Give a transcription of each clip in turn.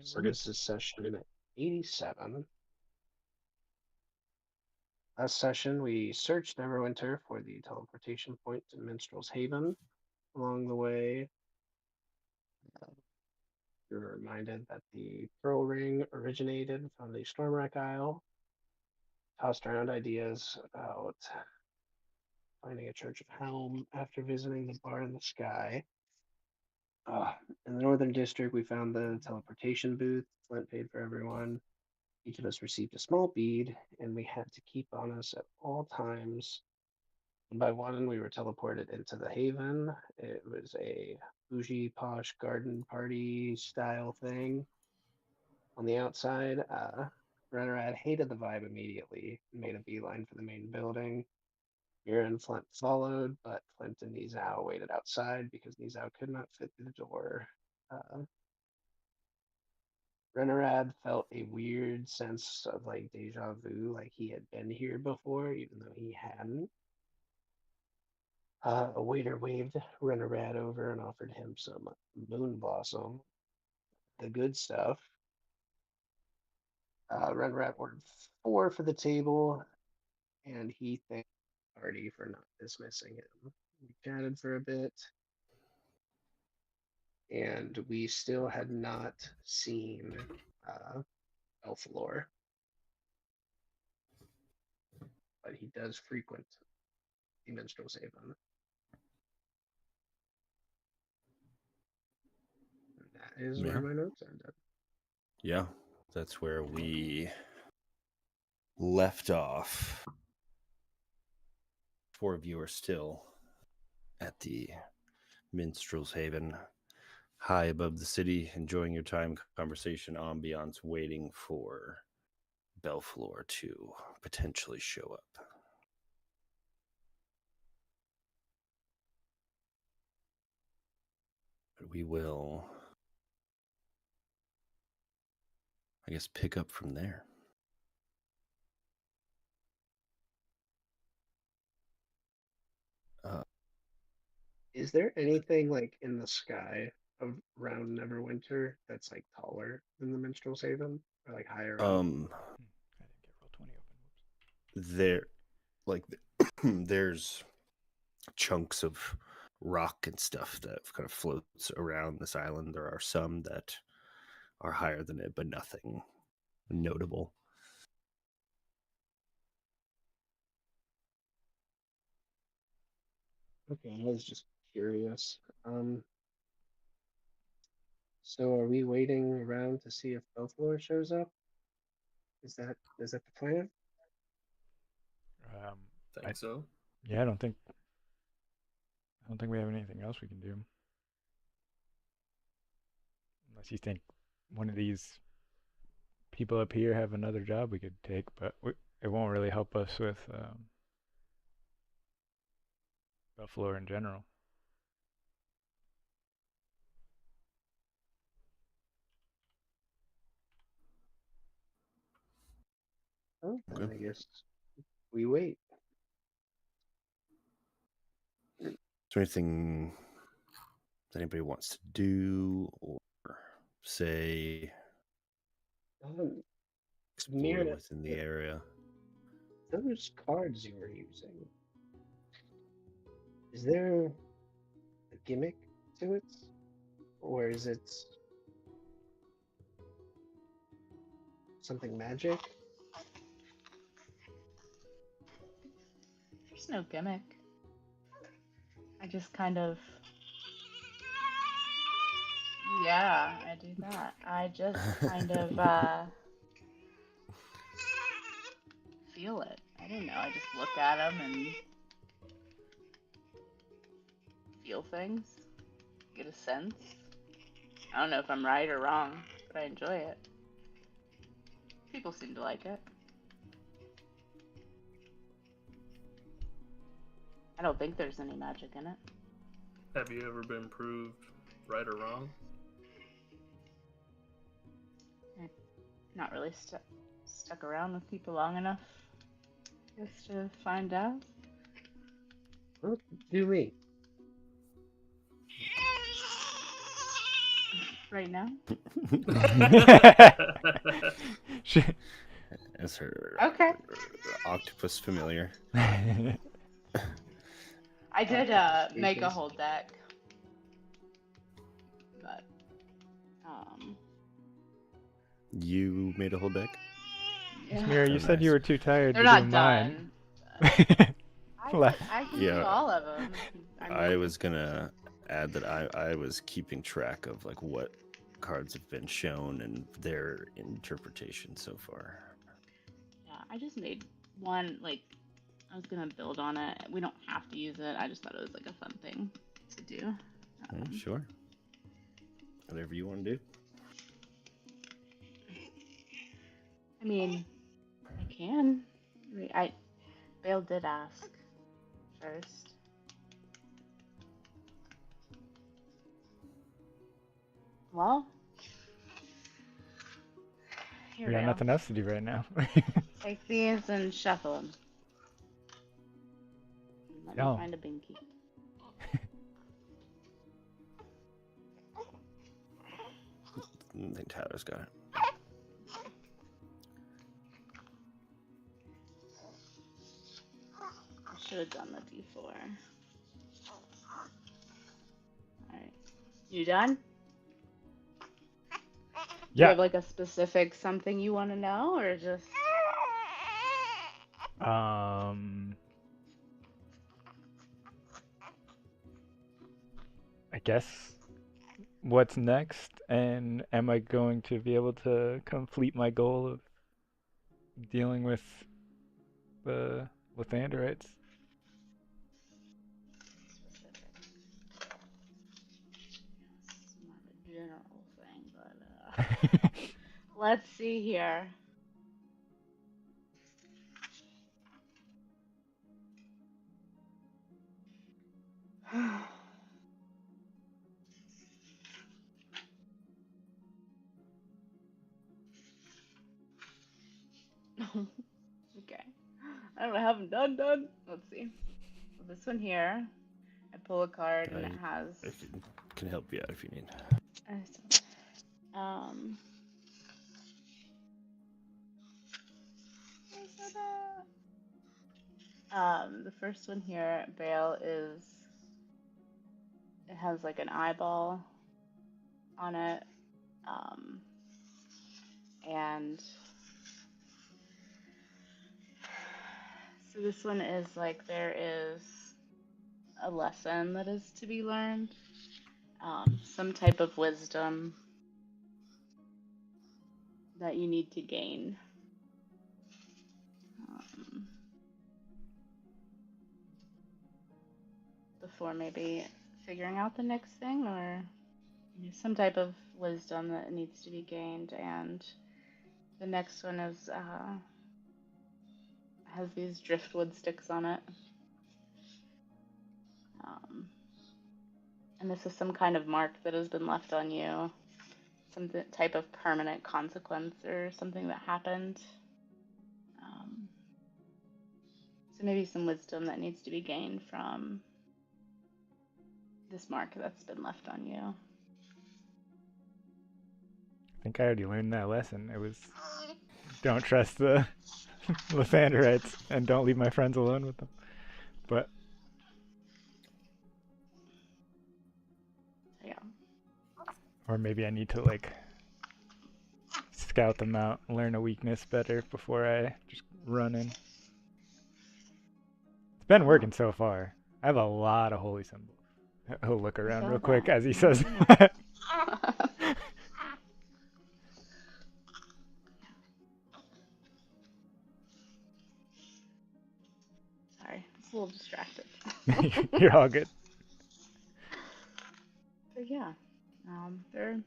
So this is session 87. Last session, we searched Neverwinter for the teleportation point to Minstrel's Haven. Along the way, we were reminded that the Pearl Ring originated from the Stormwreck Isle. Tossed around ideas about finding a Church of Helm after visiting the Bar in the Sky. In the Northern District, we found the teleportation booth. Flint paid for everyone. Each of us received a small bead, and we had to keep on us at all times. One by one, we were teleported into the Haven. It was a bougie, posh garden party style thing. On the outside, Renrad hated the vibe immediately and made a beeline for the main building. Mira and Flint followed, but Flint and Nizao waited outside because Nizao could not fit through the door. Renarad felt a weird sense of like deja vu, like he had been here before, even though he hadn't. A waiter waved Renarad over and offered him some moon blossom, the good stuff. Renarad ordered 4 for the table, and he thanked the party for not dismissing him. We chatted for a bit, and we still had not seen Elflor, but he does frequent the Minstrel's Haven. That is where my notes ended. Yeah, that's where we left off. 4 of you are still at the Minstrel's Haven, high above the city, enjoying your time, conversation, ambiance, waiting for Belflor to potentially show up. But we will, I guess, pick up from there. Is there anything like in the sky around Neverwinter that's like taller than the Minstrel's Haven or like higher up? I didn't get Roll20 open. Whoops. There, like, there's chunks of rock and stuff that kind of floats around this island. There are some that are higher than it, but nothing notable. Okay, I was just curious. So are we waiting around to see if Belflor shows up? Is that the plan? Think so. Yeah, I don't think we have anything else we can do. Unless you think one of these people up here have another job we could take, but it won't really help us with Belflor in general. Oh, then I guess we wait. Is there anything that anybody wants to do or say? Explore within the area. Those cards you were using, is there a gimmick to it? Or is it something magic? There's no gimmick. I just kind of... Yeah, I do that. I just kind of feel it. I don't know. I just look at them and feel things, get a sense. I don't know if I'm right or wrong, but I enjoy it. People seem to like it. I don't think there's any magic in it. Have you ever been proved right or wrong? I've not really stuck around with people long enough just to find out. Well, do me. right now. She- As her Okay. octopus familiar. I did Octopus make a cages. whole deck, but You made a whole deck? yeah. Mira, you Oh, said you nice. were too tired They're to not do mine. done. I Left. can Yeah. do all of them. I was gonna add that I was keeping track of like what cards have been shown and their interpretation so far. Yeah, I just made one. Like, I was gonna build on it. We don't have to use it. I just thought it was like a fun thing to do. Sure. Whatever you want to do. I mean, I can. Bale did ask first. Well, here We got Bale. nothing else to do right now. Take these and shuffle them. Let me Oh. find a binky. I think Tyler's got it. I should have done the D4. Alright. You done? Do you Yeah. have like a specific something you want to know, or just I guess what's next, and am I going to be able to complete my goal of dealing with the Lathanderites? specific? It's not a general thing, but let's see here. Okay. I don't have them done. Let's see. So this one here, I pull a card and it has. I can help you out if you need. Um. The first one here, Bale, is. It has like an eyeball on it. And. So this one is like there is a lesson that is to be learned. Some type of wisdom that you need to gain. Before maybe figuring out the next thing, or some type of wisdom that needs to be gained. And the next one is has these driftwood sticks on it. And this is some kind of mark that has been left on you, some type of permanent consequence or something that happened. So maybe some wisdom that needs to be gained from this mark that's been left on you. I think I already learned that lesson. It was don't trust the Lathanderites and don't leave my friends alone with them. But Yeah. or maybe I need to like scout them out, learn a weakness better before I just run in. It's been working so far. I have a lot of holy symbols. He'll look around saw real quick that. as he says Yeah. that. Sorry, it's a little distracted. You're all good. But yeah, they're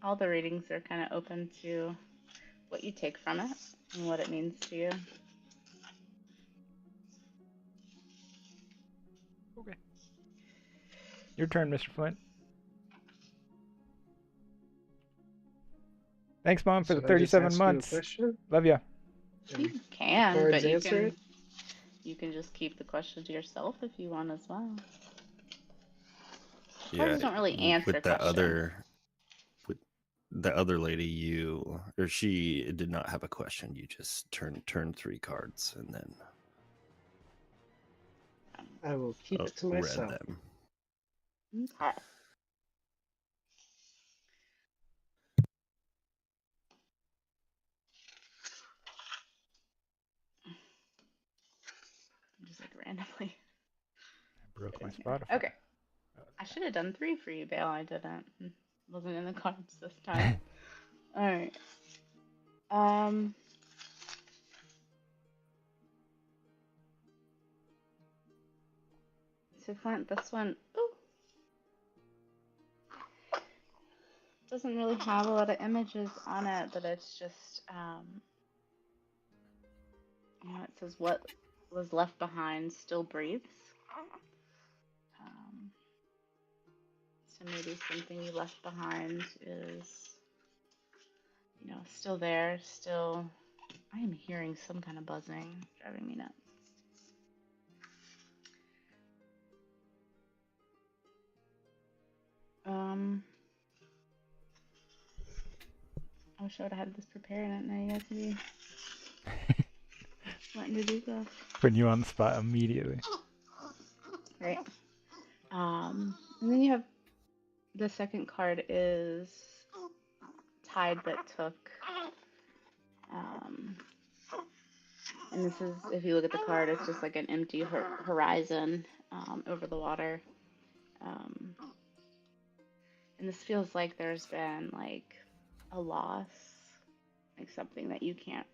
all the readings are kind of open to what you take from it and what it means to you. Okay. Your turn, Mr. Flint. Thanks, Mom, for the Should I just 37 ask you a months. question? Love ya. You And can, cards but you answer can it? you can just keep the question to yourself if you want as well. Yeah, Cards don't really answer with that questions. other the other lady, she did not have a question. You just turned 3 cards and then I will keep it to read myself. them. Okay. Just like randomly. I broke my in here. Spotify. Okay. I should have done 3 for you, Bale. I didn't. Wasn't in the cards this time. All right. So Flint, this one, doesn't really have a lot of images on it, but it's just, it says what was left behind still breathes. So maybe something you left behind is, still there, still. I am hearing some kind of buzzing, driving me nuts. I wish I would have had this prepared. I didn't know you guys would be wanting to do this. Putting you on the spot immediately. Right. And then you have the second card is Tide That Took. And this is, if you look at the card, it's just like an empty horizon over the water. And this feels like there's been like a loss, like something that you can't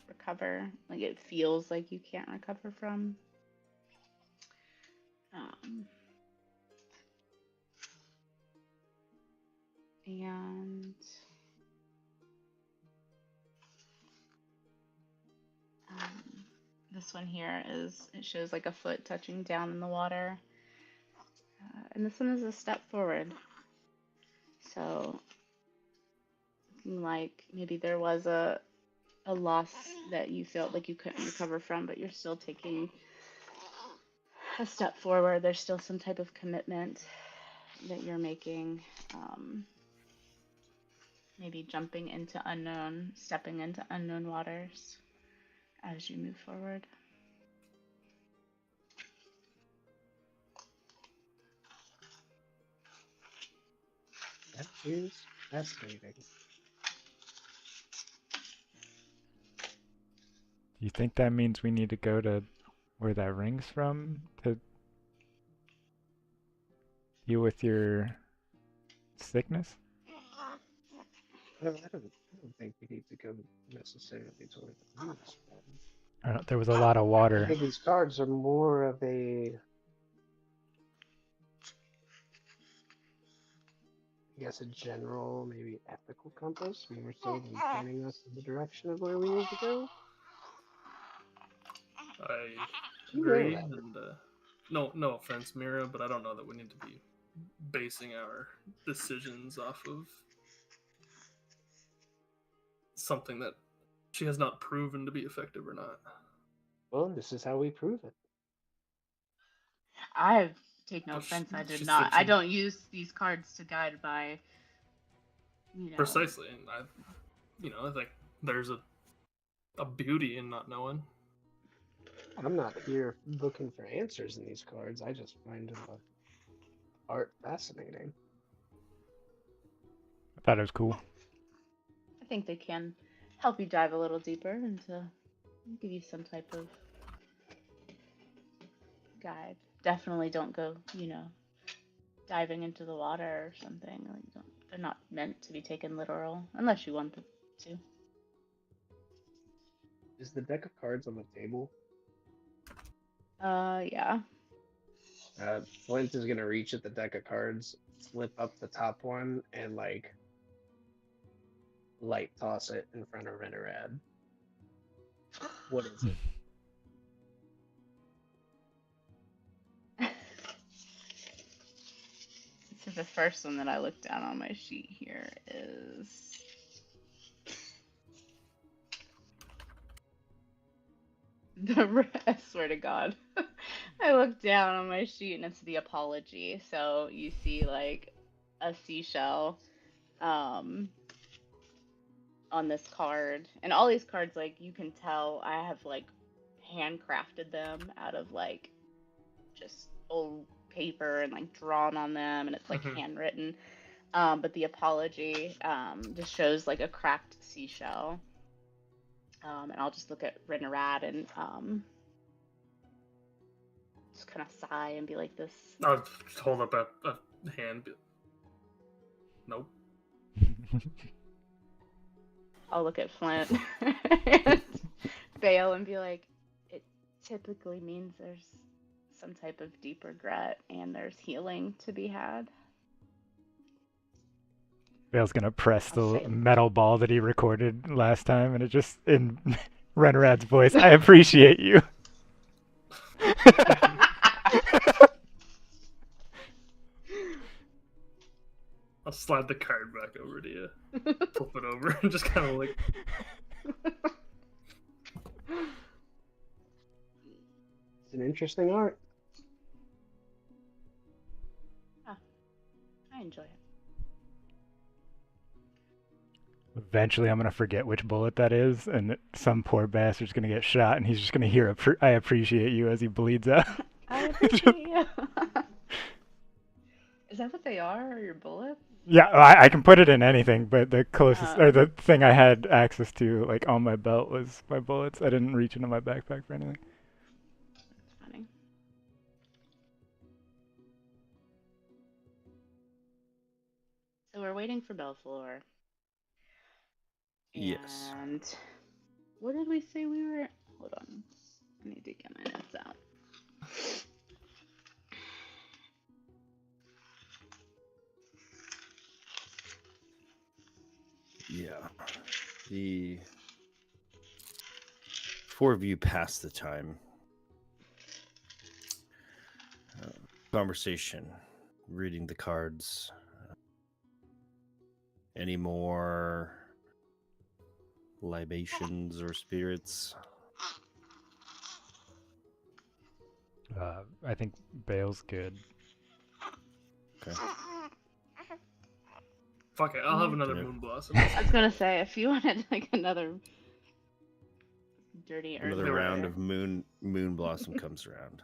recover. Like it feels like you can't recover from. And this one here it shows like a foot touching down in the water. And this one is a step forward. So like maybe there was a loss that you felt like you couldn't recover from, but you're still taking a step forward. There's still some type of commitment that you're making. Maybe stepping into unknown waters as you move forward. That is fascinating. Do you think that means we need to go to where that ring's from to deal with your sickness? No, I don't think we need to go necessarily to where the moon is from. I don't, there was a lot of I water. think these cards are more of a general, maybe ethical compass, more so than pointing us in the direction of where we need to go. I You agree, know that. and no offense, Mira, but I don't know that we need to be basing our decisions off of something that she has not proven to be effective or not. Well, this is how we prove it. I take no But offense. I did she not. said I she- don't use these cards to guide by. Precisely, and I think there's a beauty in not knowing. I'm not here looking for answers in these cards. I just find the art fascinating. I thought it was cool. I think they can help you dive a little deeper and to give you some type of guide. Definitely don't go, diving into the water or something. Like, they're not meant to be taken literal unless you want them to. Is the deck of cards on the table? Yeah. Flint is gonna reach at the deck of cards, flip up the top one, and light toss it in front of Renorad. What is it? So the first one that I looked down on my sheet here is I swear to God. I looked down on my sheet and it's the apology. So you see like a seashell um, on this card, and all these cards, like you can tell, I have like handcrafted them out of like just old paper and like drawn on them, and it's like Mhm. handwritten. But the apology just shows like a cracked seashell. And I'll just look at Renerad and just kind of sigh and be like, this. I'll just hold up a hand. Nope. I'll look at Flint and Bale and be like, it typically means there's some type of deep regret and there's healing to be had. Vale's gonna press I'll the say- metal ball that he recorded last time, and it just in Renrad's voice. I appreciate you. I'll slide the card back over to you. Flip it over and just kind of like. It's an interesting art. I enjoy it. Eventually, I'm gonna forget which bullet that is, and some poor bastard's gonna get shot, and he's just gonna hear "I appreciate you" as he bleeds out. I appreciate you. Is that what they are, or your bullets? Yeah, I can put it in anything, but the closest or Oh. the thing I had access to, like on my belt, was my bullets. I didn't reach into my backpack for anything. That's funny. So we're waiting for Belflor. Yes. And what did we say we were? Hold on. I need to get my notes out. Yeah. The four of you pass the time. Conversation, reading the cards. Any more libations or spirits? I think Bale's good. Okay. Fuck it, I'll have another Yeah. moon blossom. I was gonna say, if you wanted like another dirty Another earth round water. of moon blossom comes around.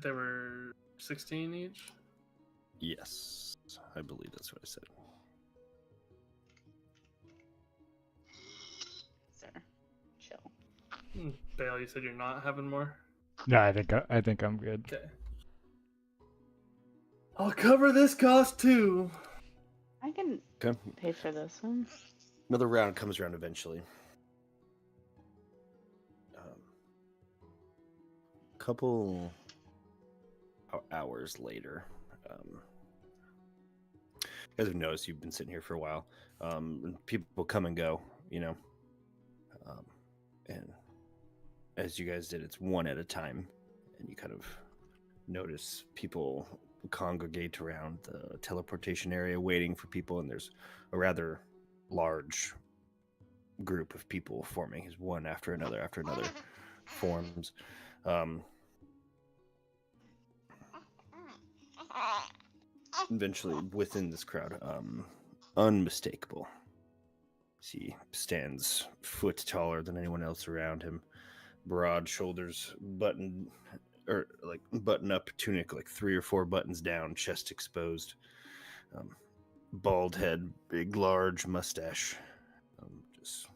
There were 16 each. Yes, I believe that's what I said. Sir, chill. Bale, you said you're not having more? No, I think I'm good. Okay. I'll cover this cost too. I can Okay. pay for this one. Another round comes around eventually. Couple hours later, you guys have noticed you've been sitting here for a while. People come and go, and as you guys did, it's one at a time, and you kind of notice people congregate around the teleportation area waiting for people, and there's a rather large group of people forming as one after another forms. Eventually, within this crowd, unmistakable. He stands foot taller than anyone else around him. Broad shoulders, button up tunic, like 3 or 4 buttons down, chest exposed. Bald head, big large mustache. Just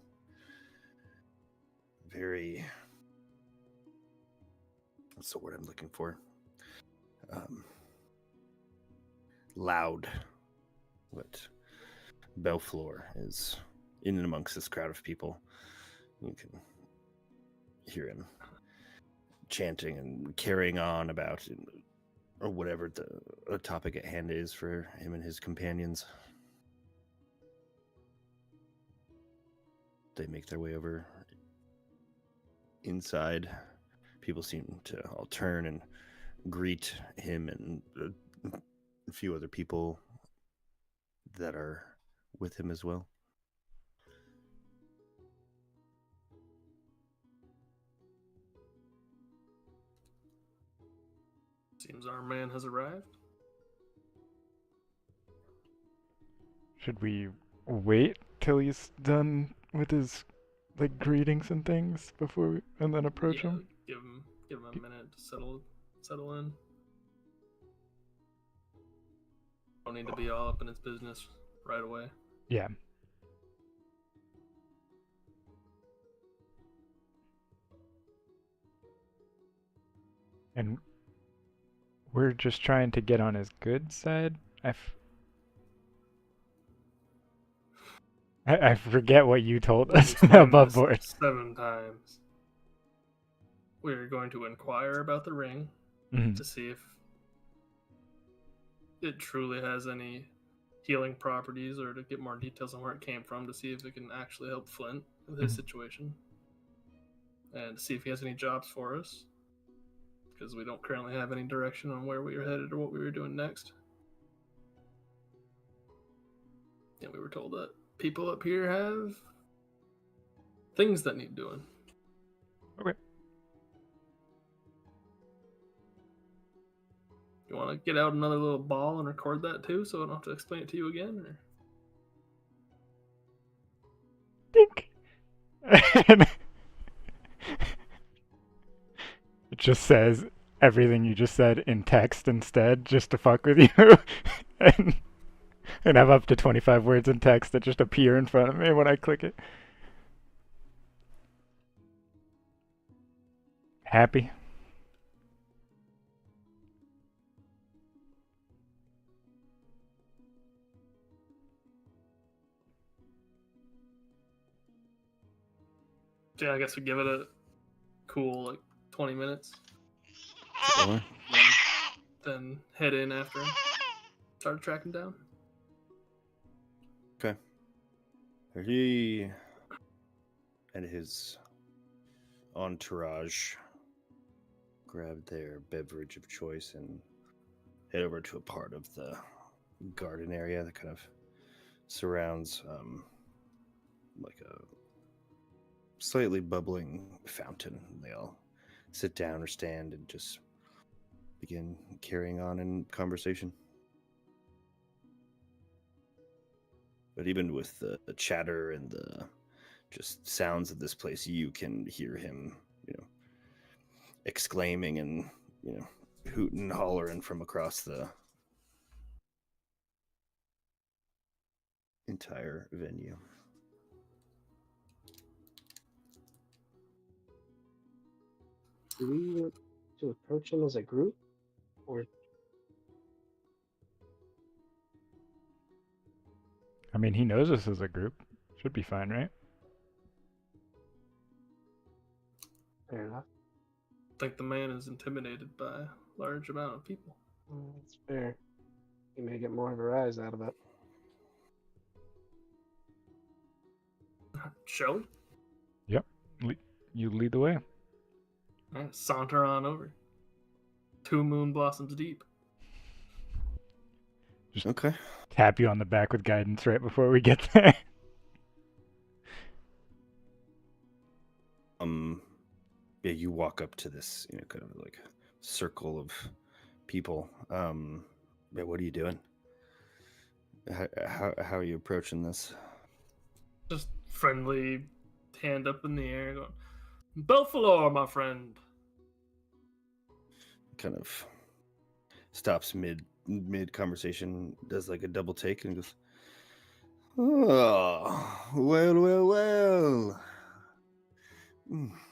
very. What's the word I'm looking for? Loud. But Belflor is in and amongst this crowd of people. You can hear him chanting and carrying on about or whatever the topic at hand is for him and his companions. They make their way over inside. People seem to all turn and greet him and a few other people that are with him as well. Seems our man has arrived. Should we wait till he's done with his like greetings and things and then approach Yeah, him? give him a minute to settle in. Don't need to be all up in his business right away. Yeah. And we're just trying to get on his good side. I forget what you told us Explain above this board. 7 times. We're going to inquire about the ring Mhm. to see if it truly has any healing properties, or to get more details on where it came from to see if it can actually help Flint with his Mhm. situation, and to see if he has any jobs for us, because we don't currently have any direction on where we were headed or what we were doing next. And we were told that people up here have things that need doing. Okay. You want to get out another little ball and record that too, so I don't have to explain it to you again? Or... Dink. It just says everything you just said in text instead, just to fuck with you. and have up to 25 words in text that just appear in front of me when I click it. Happy? Yeah, I guess we give it a cool 20 minutes. Sure. Then head in after him. Start tracking down. Okay. He and his entourage grab their beverage of choice and head over to a part of the garden area that kind of surrounds like a slightly bubbling fountain. They all sit down or stand and just begin carrying on in conversation. But even with the chatter and the just sounds of this place, you can hear him, exclaiming and, hooting and hollering from across the entire venue. Do we want to approach him as a group, or I mean, he knows us as a group. Should be fine, right? fair enough? I think the man is intimidated by a large amount of people. That's fair. He may get more of a rise out of it. Shall we? You lead the way. Saunter on over. 2 moon blossoms deep. Okay. Tap you on the back with guidance right before we get there. Yeah, you walk up to this, kind of like circle of people. Yeah, what are you doing? How are you approaching this? Just friendly, hand up in the air, going, Belfalor, my friend. Kind of stops mid conversation, does like a double take, and goes, "Oh, well.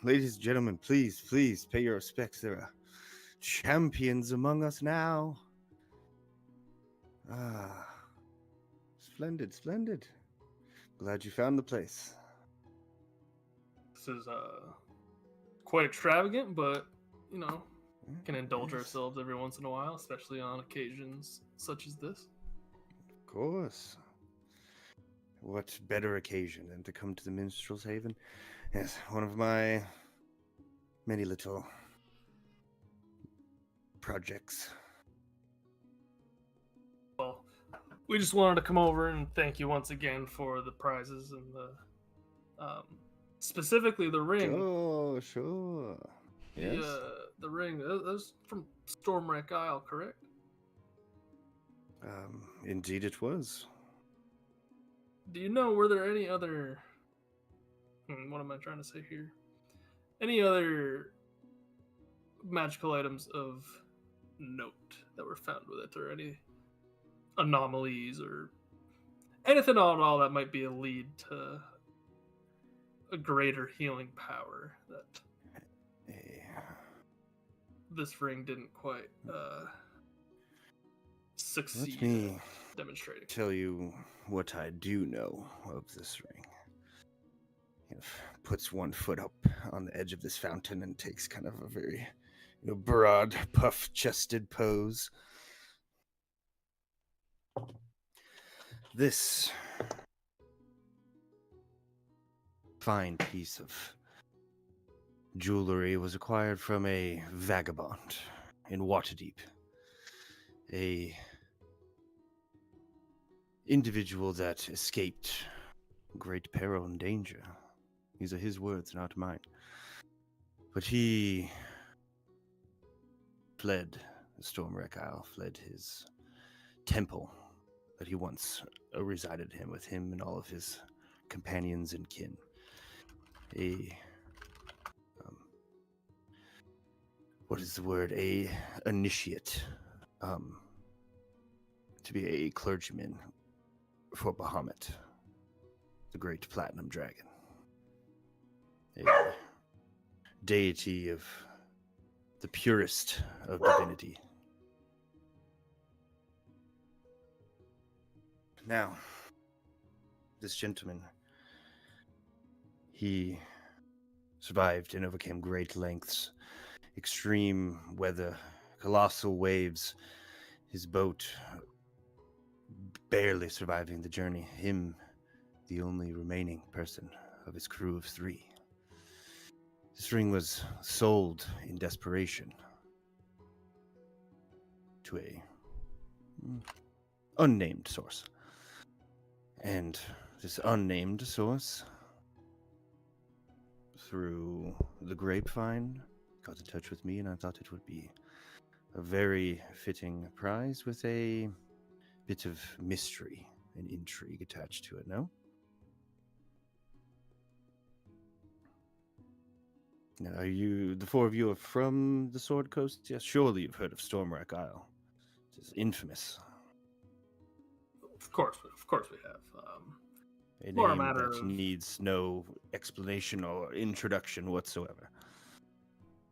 Ladies and gentlemen, please pay your respects. There are champions among us now. Ah, splendid. Glad you found the place." This is quite extravagant, but, can indulge Yes, ourselves every once in a while, especially on occasions such as this. of course. What better occasion than to come to the Minstrel's Haven? Yes, one of my many little projects. Well, we just wanted to come over and thank you once again for the prizes and the, specifically the ring. Sure. Yes. The ring. That's from Stormwreck Isle, correct? Indeed it was. Do you know, were there any other... what am I trying to say here? Any other magical items of note that were found with it, or any anomalies, or anything at all that might be a lead to a greater healing power that this ring didn't quite succeed Let me at demonstrating? tell you what I do know of this ring. He puts one foot up on the edge of this fountain and takes kind of a very broad, puff-chested pose. This fine piece of jewelry was acquired from a vagabond in Waterdeep. A individual that escaped great peril and danger. These are his words, not mine. But he fled the Stormwreck Isle, fled his temple that he once resided in with him and all of his companions and kin. What is the word? A initiate. To be a clergyman for Bahamut, the great platinum dragon. A deity of the purest of divinity. Now, this gentleman, he survived and overcame great lengths, extreme weather, colossal waves, his boat barely surviving the journey, him the only remaining person of his crew of 3. This ring was sold in desperation to a unnamed source. And this unnamed source, through the grapevine, got in touch with me, and I thought it would be a very fitting prize with a bit of mystery and intrigue attached to it, no? Now, are you, the 4 of you are from the Sword Coast? Yes, surely you've heard of Stormwreck Isle. It is infamous. Of course we have. A More a name matter that of... needs no explanation or introduction whatsoever.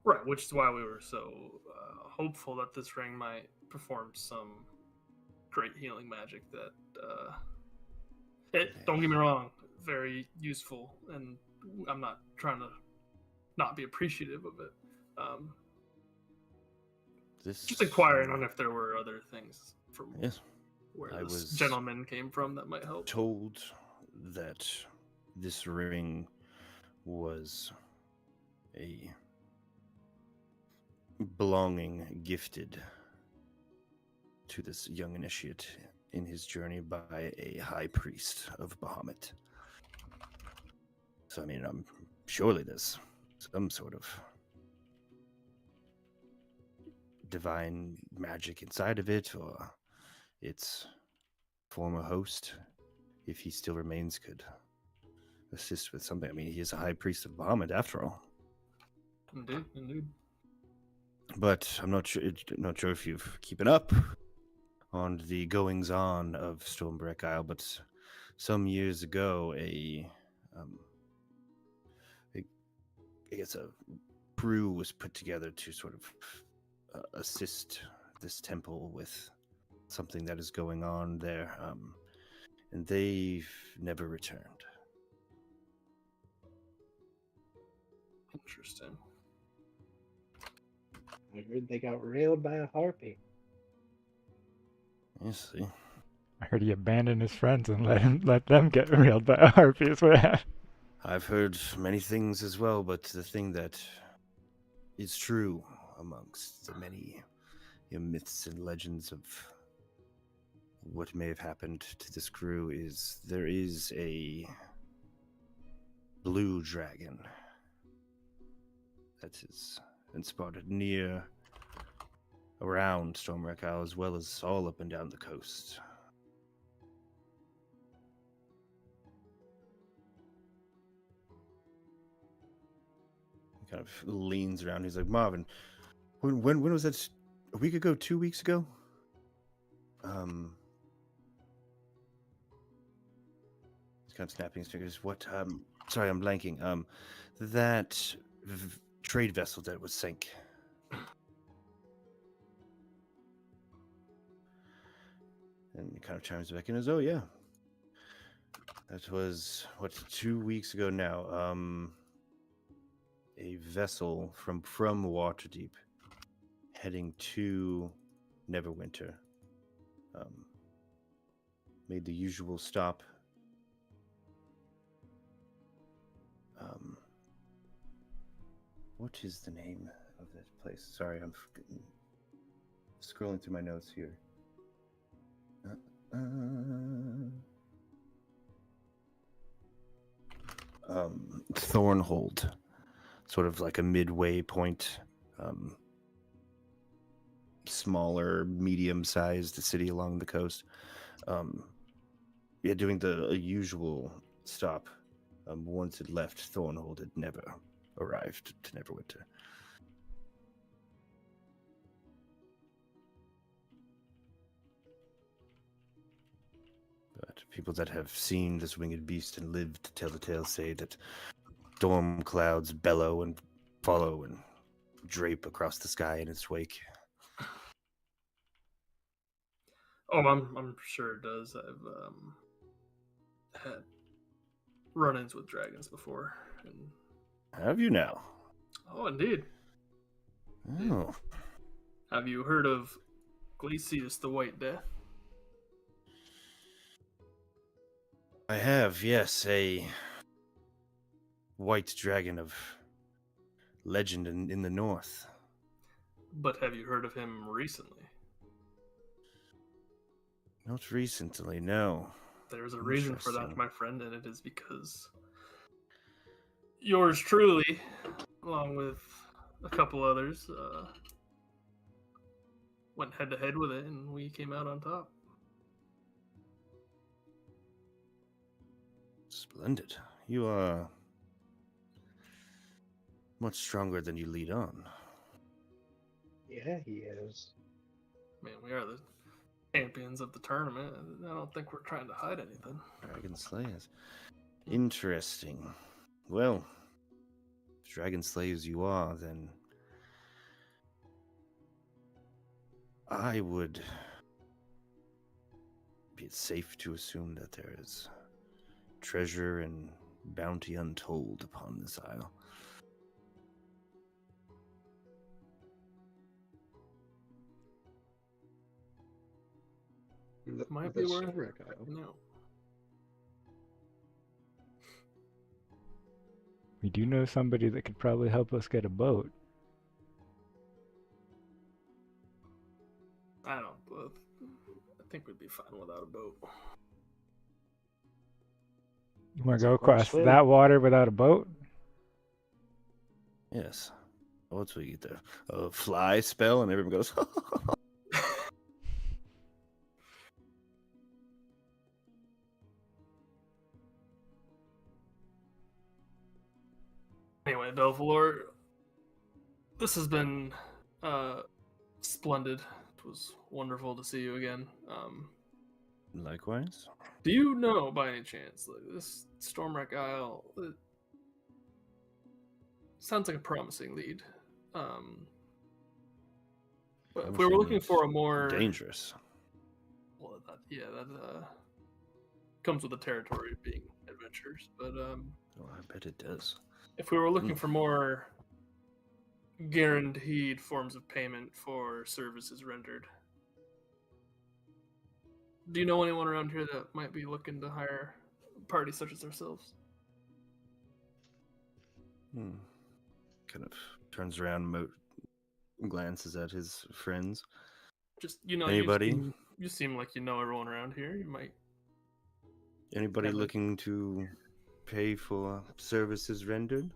Right, which is why we were so hopeful that this ring might perform some great healing magic that... don't get me wrong, very useful, and I'm not trying to not be appreciative of it. Just inquiring on if there were other things from where this gentleman came from that might help. Told that this ring was a belonging gifted to this young initiate in his journey by a high priest of Bahamut. So, I mean, surely there's some sort of divine magic inside of it, or its former host, if he still remains, could assist with something. I mean, he is a high priest of Bahamut, after all. Indeed. But I'm not sure if you've keeping up on the goings on of Stormwreck Isle. But some years ago, I guess a crew was put together to sort of assist this temple with something that is going on there, and they've never returned. Interesting. I heard they got railed by a harpy. You see. I heard he abandoned his friends and let them get railed by a harpy as well. I've heard many things as well, but the thing that is true amongst the many myths and legends of what may have happened to this crew is there is a blue dragon that has been spotted near around Stormwreck Isle, as well as all up and down the coast. He kind of leans around. He's like, Marvin, when was that? A week ago? 2 weeks ago? He's kind of snapping his fingers. What? Sorry, I'm blanking. That trade vessel that was sank. And he kind of chimes back in as, oh yeah, that was 2 weeks ago now. A vessel from Waterdeep heading to Neverwinter. Made the usual stop. What is the name of that place? Sorry, I'm scrolling through my notes here. Thornhold, sort of like a midway point, smaller, medium-sized city along the coast. Doing the usual stop. Once it left Thornhold, it never arrived to Neverwinter. But people that have seen this winged beast and lived to tell the tale say that storm clouds bellow and follow and drape across the sky in its wake. Oh, I'm sure it does. I've had run-ins with dragons before. And... Have you now? Oh, indeed. Oh. Have you heard of Glacius the White Death? I have, yes, a white dragon of legend in the north. But have you heard of him recently? Not recently, no. There's a reason for that, Interesting. my friend, and it is because yours truly, along with a couple others, went head-to-head with it, and we came out on top. Splendid. You are much stronger than you lead on. Yeah, he is. Man, we are the champions of the tournament. I don't think we're trying to hide anything. Dragon Slayers. Interesting. Well, if Dragon Slayers you are, then I would be safe to assume that there is treasure and bounty untold upon this isle. Might be worth Stormwreck Isle. No. We do know somebody that could probably help us get a boat. I think we'd be fine without a boat. You want It's to go a close across swim. that water without a boat? Yes. Once we get the fly spell and everyone goes, Anyway, Belvalor, this has been splendid. It was wonderful to see you again. likewise. Do you know, by any chance, like, this Stormwreck Isle sounds like a promising lead? But if we were looking for a more dangerous. well, that comes with the territory of being adventures. But Oh, I bet it does. if we were looking for more guaranteed forms of payment for services rendered, do you know anyone around here that might be looking to hire parties such as ourselves? Kind of turns around, glances at his friends. Just Anybody? You seem like you know everyone around here. You might. Anybody Kevin. looking to pay for services rendered?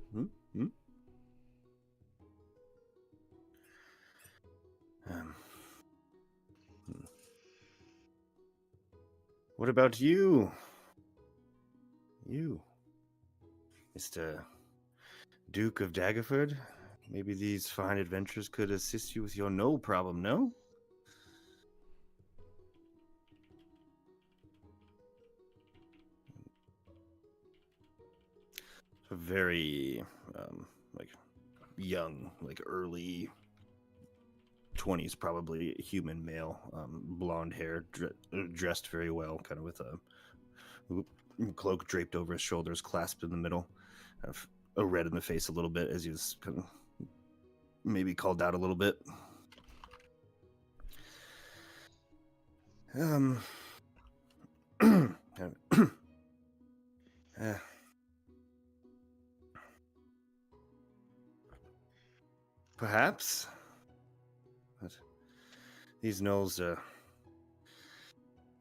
What about you? You, Mr. Duke of Daggerford? Maybe these fine adventures could assist you with your no problem, no? A very, like, young, like, early 20s, probably human male, blonde hair, dressed very well, kind of with a cloak draped over his shoulders, clasped in the middle, kind of a red in the face a little bit as he was kind of maybe called out a little bit. Perhaps, but these gnolls are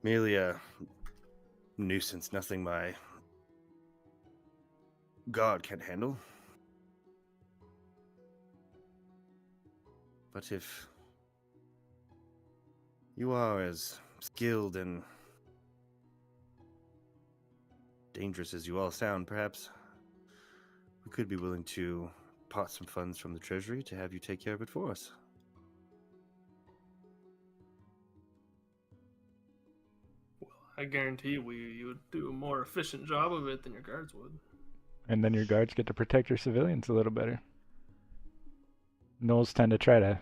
merely a nuisance, nothing my god can't handle. But if you are as skilled and dangerous as you all sound, perhaps we could be willing to pot some funds from the treasury to have you take care of it for us. Well, I guarantee you would do a more efficient job of it than your guards would. And then your guards get to protect your civilians a little better. Gnolls tend to try to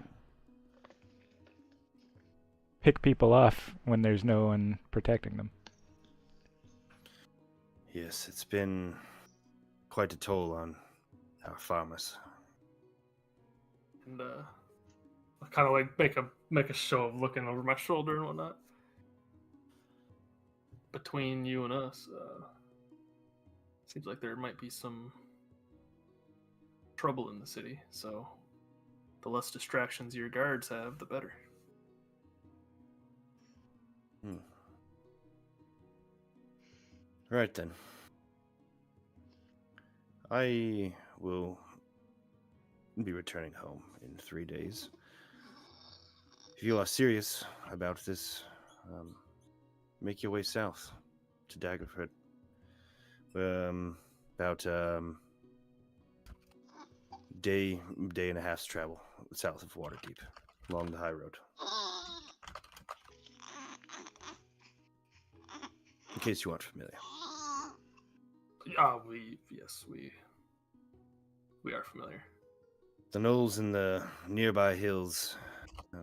pick people off when there's no one protecting them. Yes, it's been quite a toll on our farmers. And I kind of like make a show of looking over my shoulder and whatnot. Between you and us, seems like there might be some trouble in the city. So, the less distractions your guards have, the better. Right then. I will be returning home in 3 days. If you are serious about this, make your way south to Daggerford. About day and a half's travel south of Waterdeep, along the high road. In case you aren't familiar. We are familiar. The knolls in the nearby hills. My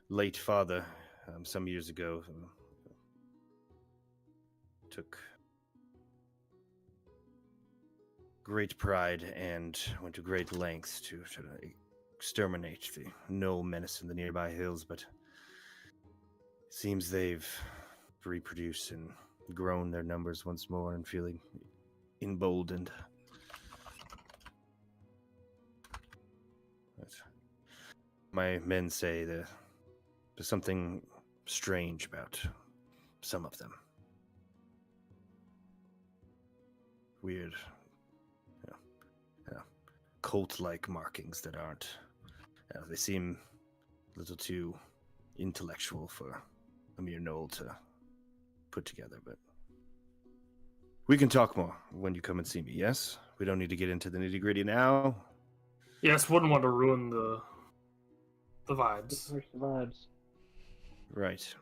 late father, some years ago, took great pride and went to great lengths to try to exterminate the gnoll menace in the nearby hills, but it seems they've reproduced and grown their numbers once more and feeling emboldened. But my men say that there's something strange about some of them. Weird, cult-like markings that aren't. They seem a little too intellectual for a mere gnoll to put together, but we can talk more when you come and see me, yes? We don't need to get into the nitty-gritty now. Yes, wouldn't want to ruin the vibes. The vibes. Right.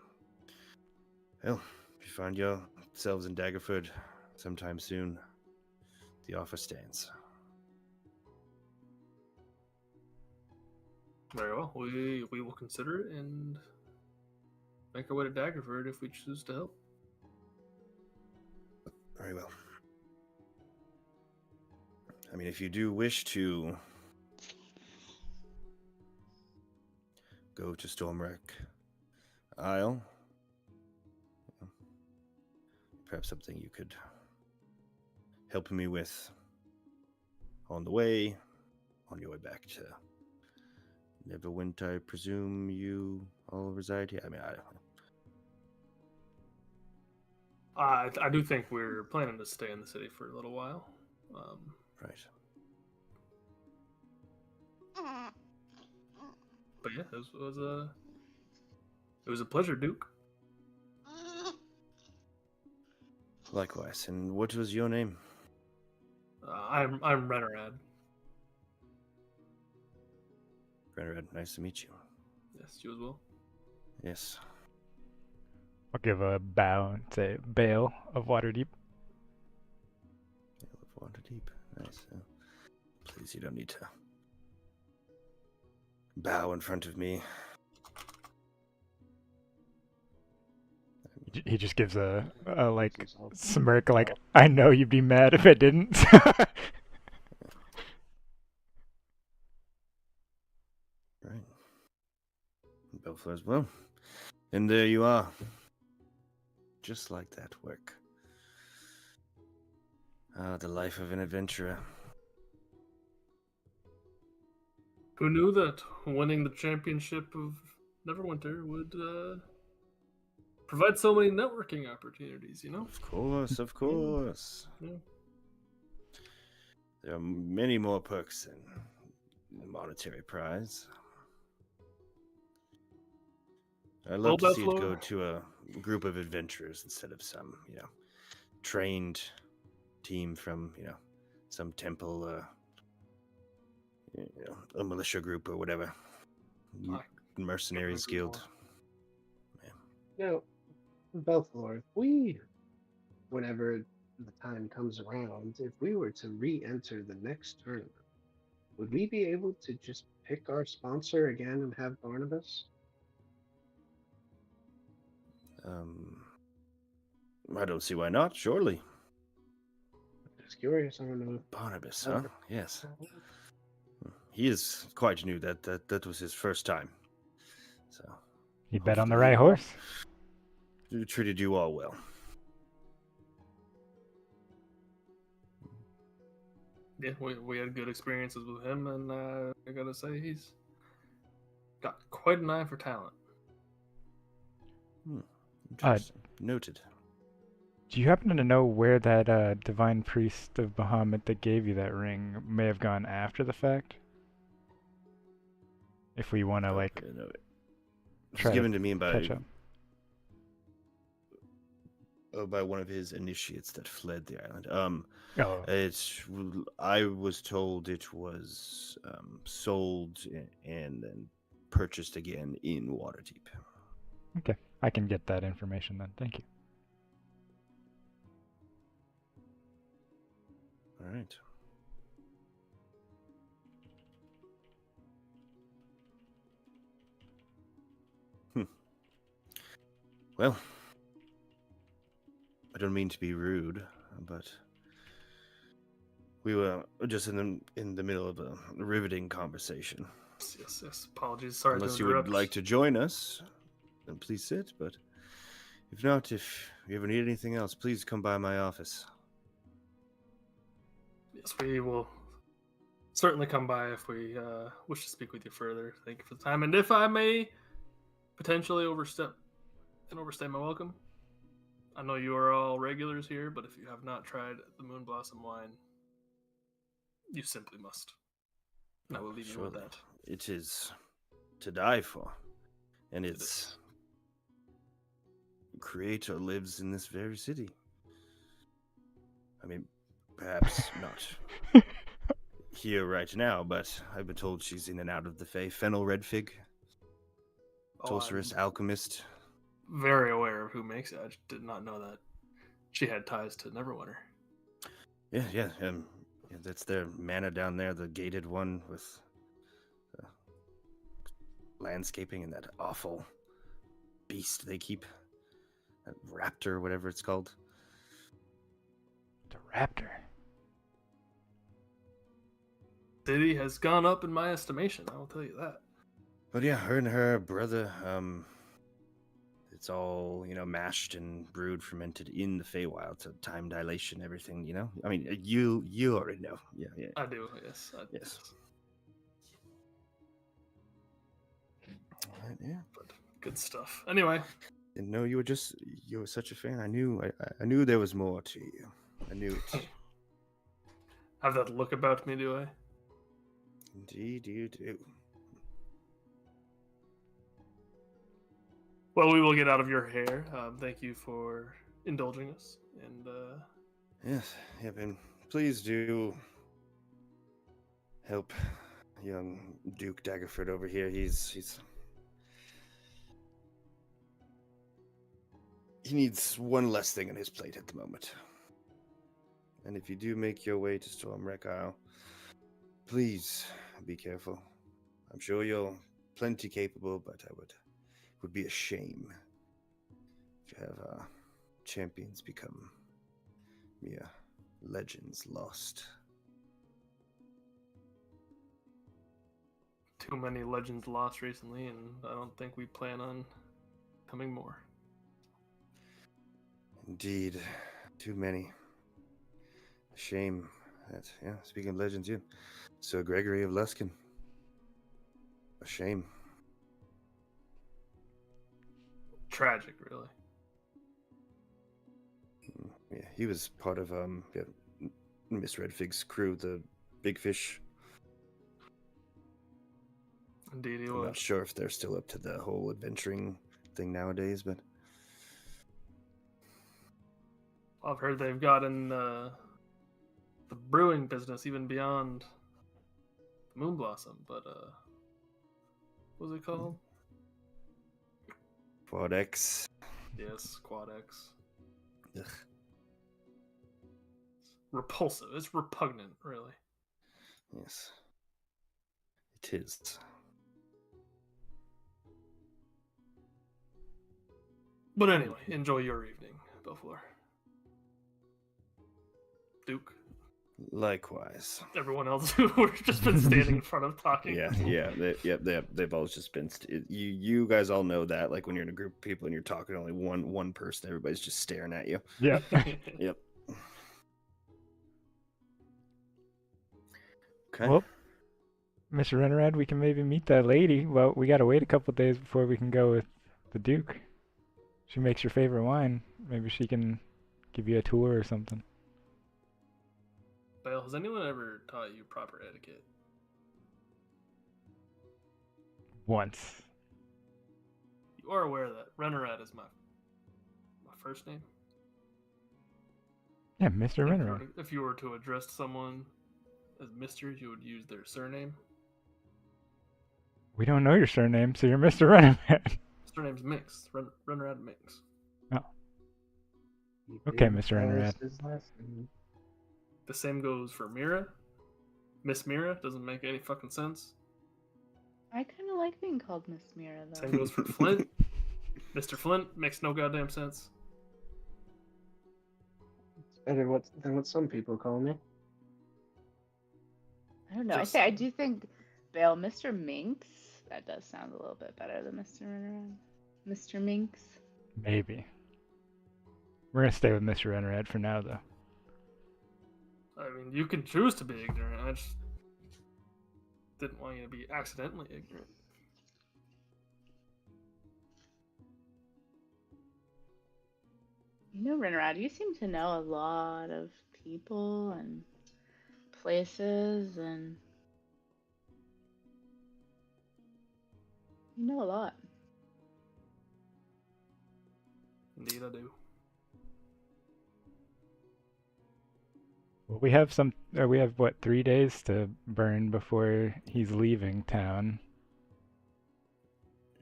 Well, if you find yourselves in Daggerford sometime soon, the offer stands. Very well. We will consider it and make our way to Daggerford if we choose to help. Very well. I mean, if you do wish to go to Stormwreck Isle, perhaps something you could help me with on the way, on your way back to Neverwinter, I presume you all reside here? I mean, I don't know. I do think we're planning to stay in the city for a little while. Right. But yeah, it was a pleasure, Duke. Likewise. And what was your name? I'm Renarad. Renard, nice to meet you. Yes, you as well. Yes. I'll give a bow and say, Bale of Waterdeep. Tale of Waterdeep. Nice. Please, you don't need to bow in front of me. He just gives a like Himself. smirk, like, Oh. I know you'd be mad if I didn't. Right. Belfleur as well. And there you are. Just like that work. Ah, the life of an adventurer. Who knew that winning the championship of Neverwinter would provide so many networking opportunities, you know? Of course, of course. Yeah. There are many more perks than the monetary prize. I'd love to see it go to a group of adventurers instead of some, trained team from, some temple, a militia group or whatever. Mercenaries Guild. Now, Belfleur, whenever the time comes around, if we were to re-enter the next tournament, would we be able to just pick our sponsor again and have Barnabas? I don't see why not, surely. Just curious, I don't know. Barnabas, huh? Yes. He is quite new. That was his first time. So You bet on the hopefully right horse. he treated you all well. Yeah, we had good experiences with him, and I gotta say, he's got quite an eye for talent. Interesting. Noted. Do you happen to know where that divine priest of Bahamut that gave you that ring may have gone after the fact? If we want to, like, No, it was try given to to me catch up. by one of his initiates that fled the island. Oh, I was told it was sold and then purchased again in Waterdeep. okay. I can get that information then. Thank you. All right. Well, I don't mean to be rude, but we were just in the middle of a riveting conversation. Yes. Apologies. Sorry Unless to you interrupt. would like to join us, then please sit. But if not, if you ever need anything else, please come by my office. Yes, we will certainly come by if we wish to speak with you further. Thank you for the time, and if I may potentially overstay my welcome, I know you are all regulars here, but if you have not tried the Moon Blossom wine, you simply must. And I will leave you with that. It is to die for, and its creator lives in this very city. I mean, perhaps not here right now, but I've been told she's in and out of the Fae. Fennel Redfig, sorceress, alchemist. Very aware of who makes it. I just did not know that she had ties to Neverwinter. Yeah, that's their mana down there, the gated one with landscaping and that awful beast they keep, that raptor, whatever it's called. The raptor. City has gone up in my estimation, I will tell you that. But yeah, her and her brother, it's all, mashed and brewed, fermented in the Feywild, so time dilation, everything, I mean, you already know. Yeah. I do, yes. Yes. Right, yeah. But good stuff. Anyway. Didn't know you were such a fan. I knew there was more to you. I knew it. Have that look about me, do I? Indeed you do. Well, we will get out of your hair. Thank you for indulging us. And Yes, been please do help young Duke Daggerford over here. He needs one less thing on his plate at the moment. And if you do make your way to Stormwreck Isle, please be careful. I'm sure you're plenty capable, but it would be a shame to have champions become mere legends lost. Too many legends lost recently, and I don't think we plan on coming more. Indeed, too many. A shame that, speaking of legends, Sir Gregory of Luskin. A shame. Tragic, really. Yeah, he was part of Miss Redfig's crew, the Big Fish. Indeed, he I'm was. not sure if they're still up to the whole adventuring thing nowadays, but I've heard they've gotten the brewing business even beyond the Moon Blossom, but what was it called? Quad X. Yes, Quad X. Ugh. Repulsive. It's repugnant, really. Yes, it is. But anyway, enjoy your evening, Belfleur. Duke. Likewise. Everyone else who we've just been standing in front of talking. They've all just been. You guys all know that. Like when you're in a group of people and you're talking to only one person, everybody's just staring at you. Yeah. Yep. Okay. Well, Mr. Rennerad, we can maybe meet that lady. Well, we gotta wait a couple days before we can go with the Duke. She makes your favorite wine. Maybe she can give you a tour or something. Bale, has anyone ever taught you proper etiquette? Once. You are aware that Rennerad is my first name? Yeah, Mr. Rennerad. If you were to address someone as Mr., you would use their surname. We don't know your surname, so you're Mr. Rennerad. Surname's Minx. Rennerad Minx. Okay, Mr. Rennerad. The same goes for Mira. Miss Mira doesn't make any fucking sense. I kind of like being called Miss Mira, though. Same goes for Flint. Mr. Flint makes no goddamn sense. It's better than what some people call me. I don't know. I do think Bale, Mr. Minx, that does sound a little bit better than Mr. Rennerad. Mr. Minx. Maybe. We're gonna stay with Mr. Rennerad for now, though. I mean, you can choose to be ignorant. I just didn't want you to be accidentally ignorant. You know, Rennerad, you seem to know a lot of people and places, and you know a lot. Indeed, I do. Well, we have we have what, 3 days to burn before he's leaving town.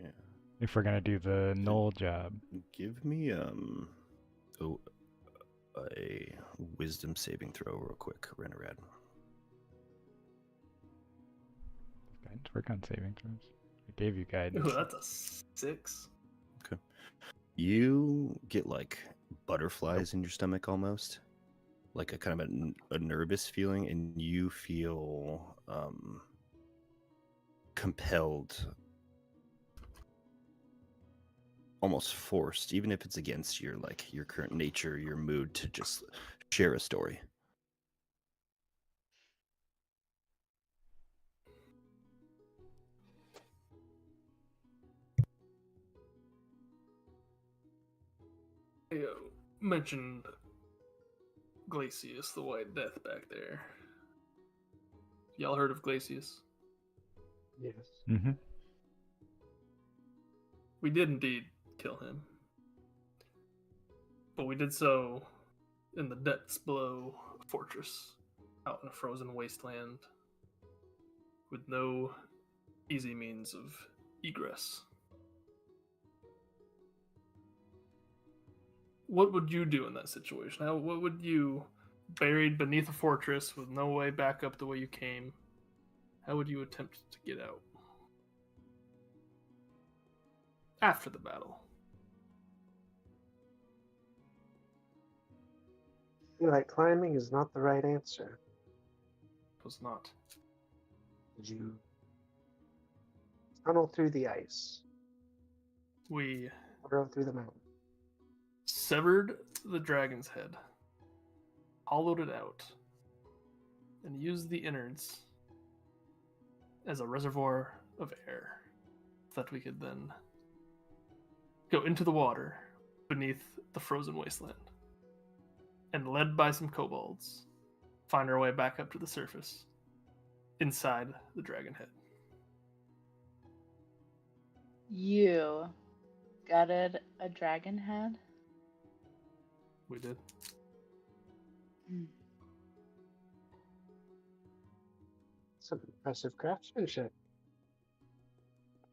Yeah. If we're gonna do the Knoll job. Give me a wisdom saving throw real quick, Rennerad. Guidance work on saving throws. I gave you guidance. Ooh, that's a 6. Okay. You get like butterflies in your stomach almost. Like a kind of a nervous feeling, and you feel compelled, almost forced, even if it's against your current nature, your mood, to just share a story. You mentioned Glacius, the White Death back there. Y'all heard of Glacius? Yes. Mm-hmm. We did indeed kill him. But we did so in the depths below a fortress out in a frozen wasteland with no easy means of egress. What would you do in that situation? What would you, buried beneath a fortress with no way back up the way you came, how would you attempt to get out? After the battle. You're right, climbing is not the right answer. It was not. Did you tunnel through the ice? We Or through the mountain? severed the dragon's head, hollowed it out, and used the innards as a reservoir of air that we could then go into the water beneath the frozen wasteland. And led by some kobolds, find our way back up to the surface inside the dragon head. You gutted a dragon head? We did. Hmm. Some impressive craftsmanship.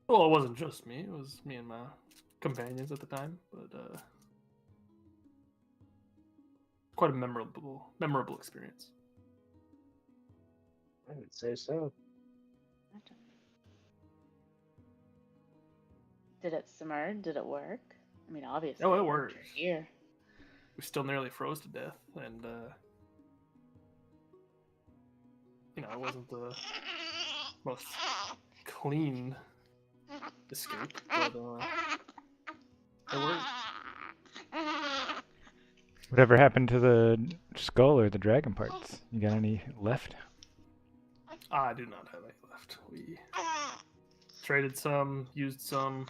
Well, it wasn't just me. It was me and my companions at the time, but quite a memorable experience. I would say so. Did it submerge? Did it work? I mean, obviously. Oh, it worked. Here. We still nearly froze to death, and it wasn't the most clean escape, but it worked. Whatever happened to the skull or the dragon parts? You got any left? I do not have any left. We traded some, used some,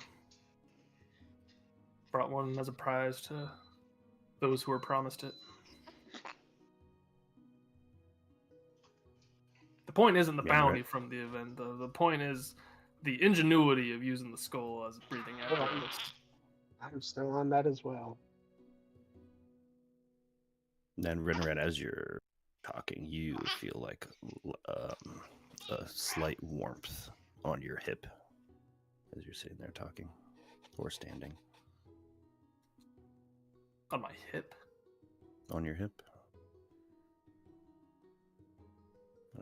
brought one as a prize to those who were promised it. The point isn't the bounty from the event, though. The point is the ingenuity of using the skull as a breathing apparatus. I'm still on that as well. Then Rinred, as you're talking, you feel like a slight warmth on your hip as you're sitting there talking or standing. On my hip? On your hip?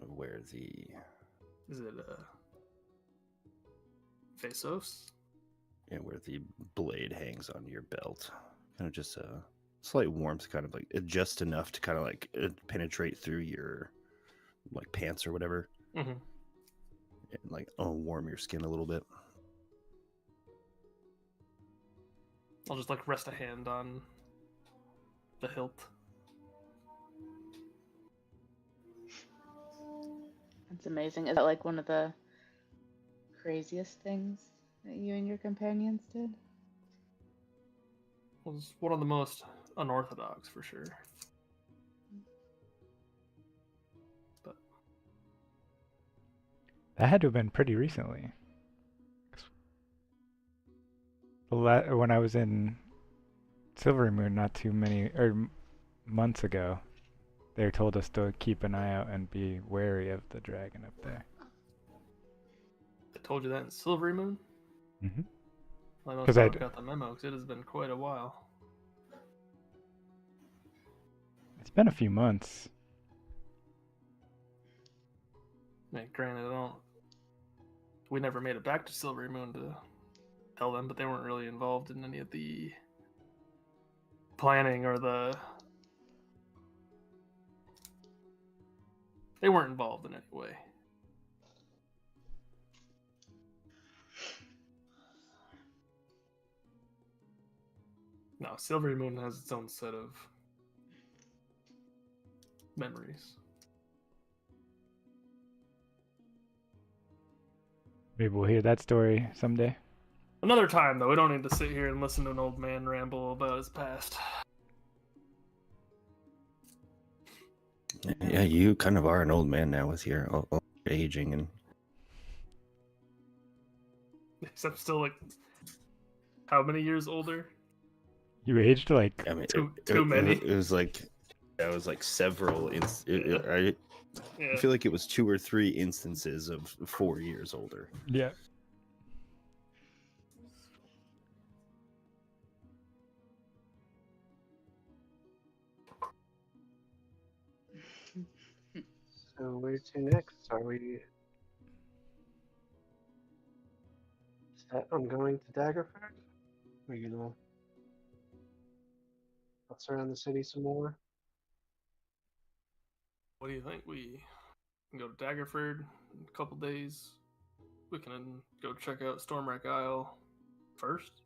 Where the... Is it Vasos? Yeah, where the blade hangs on your belt. Kind of just a slight warmth, kind of like just enough to kind of like penetrate through your like pants or whatever. Mm-hmm. And like warm your skin a little bit. I'll just like rest a hand on the hilt. That's amazing. Is that like one of the craziest things that you and your companions did? It was one of the most unorthodox, for sure. But That had to have been pretty recently. When I was in Silvery Moon not too many months ago, they told us to keep an eye out and be wary of the dragon up there. I told you that in Silvery Moon? Mm-hmm. I must 'Cause have got the memo, because it has been quite a while. It's been a few months. I mean, granted, we never made it back to Silvery Moon to tell them, but they weren't really involved in any of the planning or they weren't involved in any way. No, Silvery Moon has its own set of memories. Maybe we'll hear that story someday. Another time, though, we don't need to sit here and listen to an old man ramble about his past. Yeah, you kind of are an old man now with your aging and... Except still, like, how many years older? You aged like... I mean, Too many. It was like That was like several. I Yeah. feel like it was 2 or 3 instances of 4 years older. Yeah. So where to next? Are we set on going to Daggerford? Are you gonna butts around the city some more? What do you think? We can go to Daggerford in a couple days. We can go check out Stormwreck Isle first,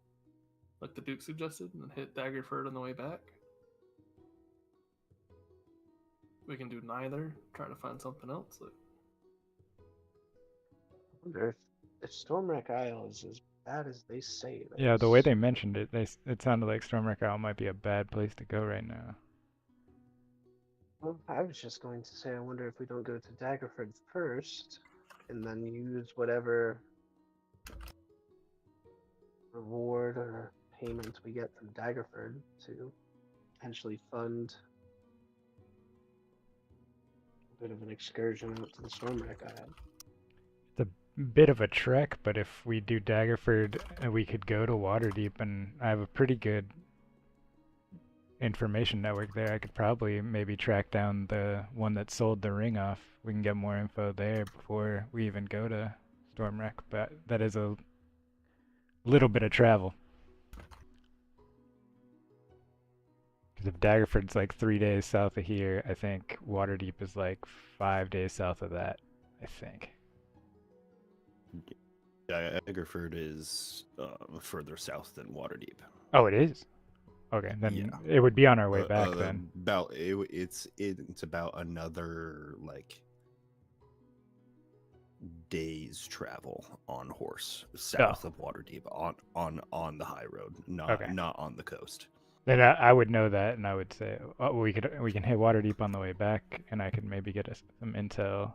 like the Duke suggested, and then hit Daggerford on the way back. We can do neither. Try to find something else. I wonder if Stormwreck Isle is as bad as they say it Yeah, the way is. they mentioned it, it sounded like Stormwreck Isle might be a bad place to go right now. Well, I was just going to say, I wonder if we don't go to Daggerford first, and then use whatever reward or payment we get from Daggerford to potentially fund a bit of an excursion out to the Stormwreck Isle. It's a bit of a trek, but if we do Daggerford, we could go to Waterdeep, and I have a pretty good information network there. I could probably maybe track down the one that sold the ring off. We can get more info there before we even go to Stormwreck, but that is a little bit of travel. Because if Daggerford's like 3 days south of here, I think Waterdeep is like 5 days south of that, I think. Daggerford is further south than Waterdeep. Oh, it is? Okay, then Yeah. it would be on our way back then. It's about another like day's travel on horse south of Waterdeep on the high road, not on the coast. Then I would know that, and I would say, oh, we can hit Waterdeep on the way back, and I could maybe get us some intel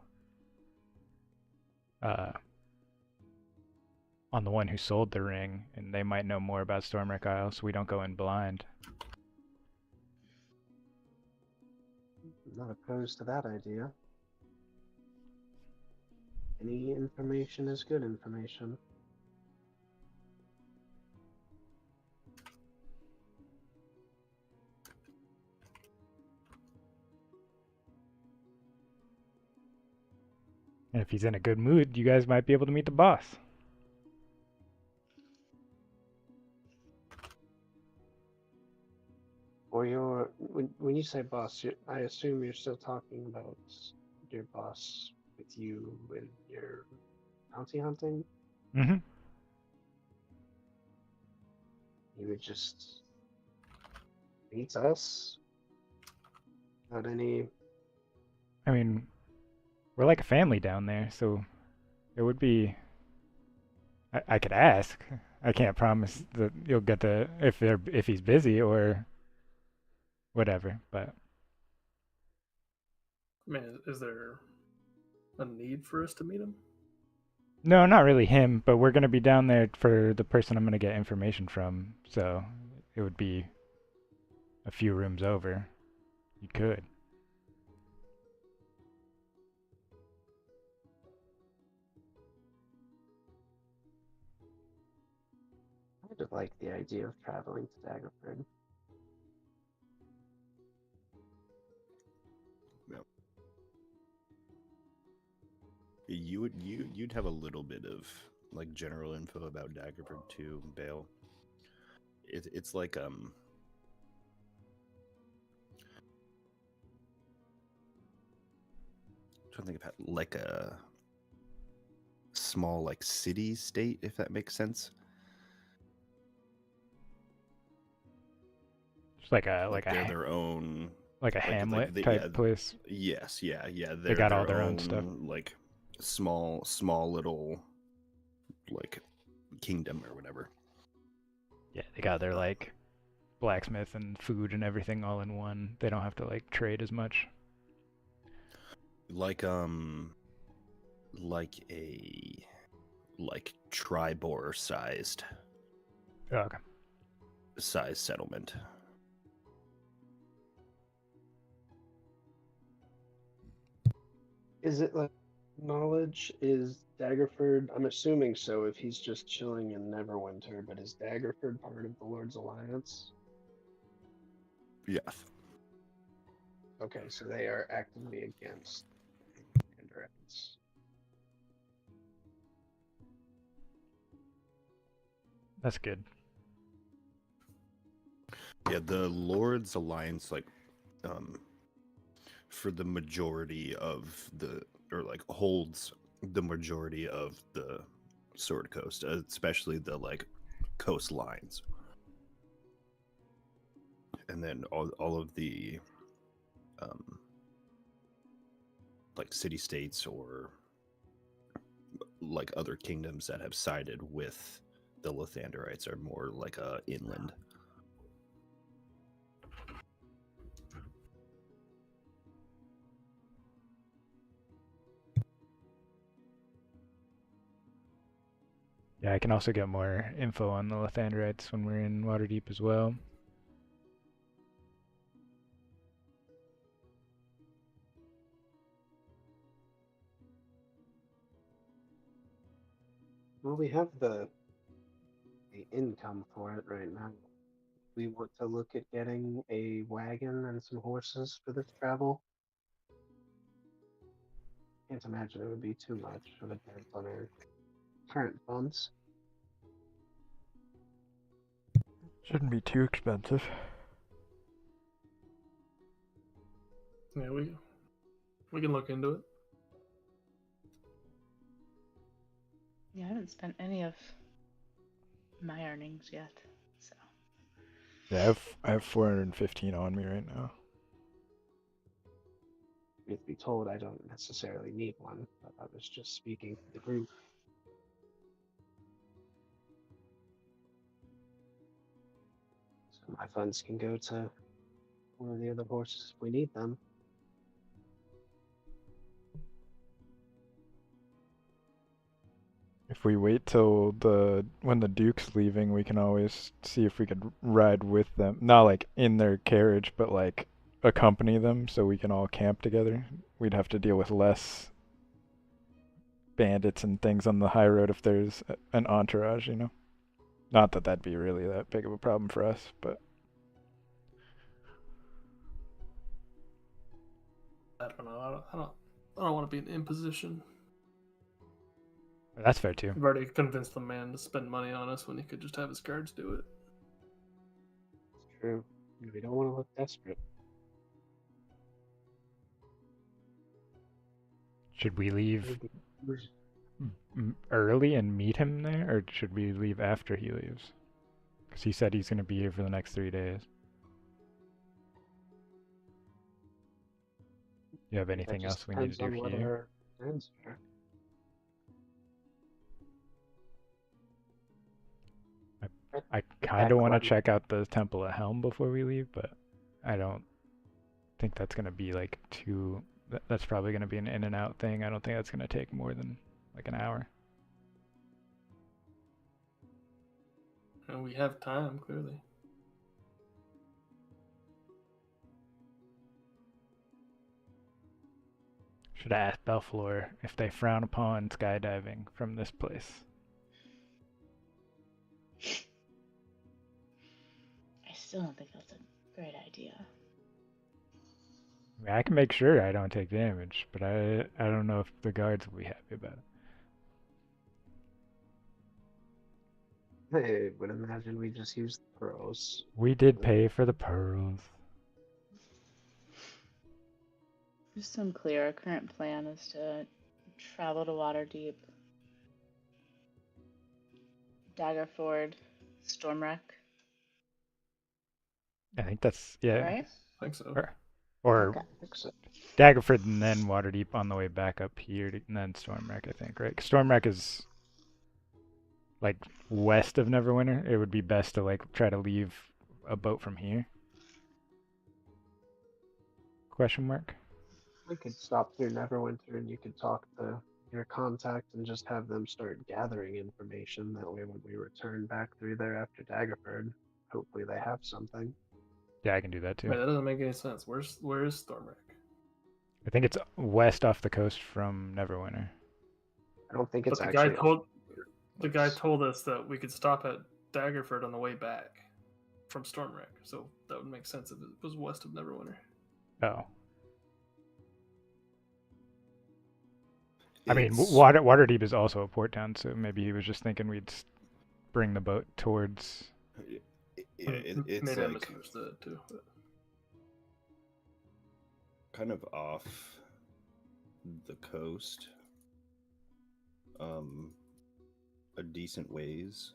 on the one who sold the ring, and they might know more about Stormwreck Isle, so we don't go in blind. I'm not opposed to that idea. Any information is good information. And if he's in a good mood, you guys might be able to meet the boss. Or when you say boss, I assume you're still talking about your boss with you and your bounty hunting. Mm-hmm. You would just meet us without any. I mean, we're like a family down there, so it would be. I could ask. I can't promise that you'll get the if he's busy or whatever, but I mean, is there a need for us to meet him? no, not really him, but we're gonna be down there for the person I'm gonna get information from, so it would be a few rooms over. You could. I would like the idea of traveling to Daggerford. You'd have a little bit of like general info about Daggerford too, Bale. It's like trying to think about like a small like city state, if that makes sense. Just like a They're their own like a Hamlet type place. Yes, yeah. They got all their own stuff. Like small little like kingdom or whatever. Yeah, they got their like blacksmith and food and everything all in one. They don't have to like trade as much. Like a Tribor sized Okay. settlement. Is it like knowledge? Is Daggerford? I'm assuming so if he's just chilling in Neverwinter, but is Daggerford part of the Lord's Alliance? Yes. Okay, so they are actively against endurance. That's good. Yeah, the Lord's Alliance, like, for the majority of the, or like holds the majority of the Sword Coast, especially the like coastlines, and then all of the like city states or like other kingdoms that have sided with the Lathanderites are more like inland. Yeah, I can also get more info on the Lathanderites when we're in Waterdeep as well. Well, we have the income for it right now. We want to look at getting a wagon and some horses for this travel. Can't imagine it would be too much of a dent on our current funds. Shouldn't be too expensive. Yeah, we can look into it. Yeah, I haven't spent any of my earnings yet, so. Yeah, I have 415 on me right now. If be told, I don't necessarily need one, but I was just speaking to the group. So my funds can go to one of the other horses if we need them. If we wait till when the Duke's leaving, we can always see if we could ride with them. Not like in their carriage, but like accompany them so we can all camp together. We'd have to deal with less bandits and things on the high road if there's an entourage, you know. Not that that'd be really that big of a problem for us, but I don't know. I don't want to be an imposition. that's fair too. I've already convinced the man to spend money on us when he could just have his guards do it. It's true. We don't want to look desperate. Should we leave early and meet him there, or should we leave after he leaves? Because he said he's going to be here for the next 3 days. You have That anything just else we need to depends do on for what you? our plans are. I Get kind back of want to on. check out the Temple of Helm before we leave, but I don't think that's going to be like too. That's probably going to be an in and out thing. I don't think that's going to take more than like an hour. And we have time, clearly. Should I ask Belflor if they frown upon skydiving from this place? I still don't think that's a great idea. I mean, I can make sure I don't take damage, but I don't know if the guards will be happy about it. I would imagine we just use the pearls. We did pay for the pearls. Just so I'm clear, our current plan is to travel to Waterdeep, Daggerford, Stormwreck. I think that's Is yeah. that right? I think so. Or Okay. Daggerford and then Waterdeep on the way back up here, and then Stormwreck, I think, right? 'Cause Stormwreck is like west of Neverwinter. It would be best to like try to leave a boat from here. Question mark. We could stop through Neverwinter and you could talk to your contact and just have them start gathering information. That way, when we return back through there after Daggerford, hopefully they have something. Yeah, I can do that too. Wait, that doesn't make any sense. Where is Stormwreck? I think it's west off the coast from Neverwinter. I don't think But it's the actually. guy told us that we could stop at Daggerford on the way back from Stormwreck, so that would make sense if it was west of Neverwinter. Oh. I mean, It's Waterdeep is also a port town, so maybe he was just thinking we'd bring the boat towards. it's Maybe I like misunderstood too. But... kind of off the coast. A decent ways.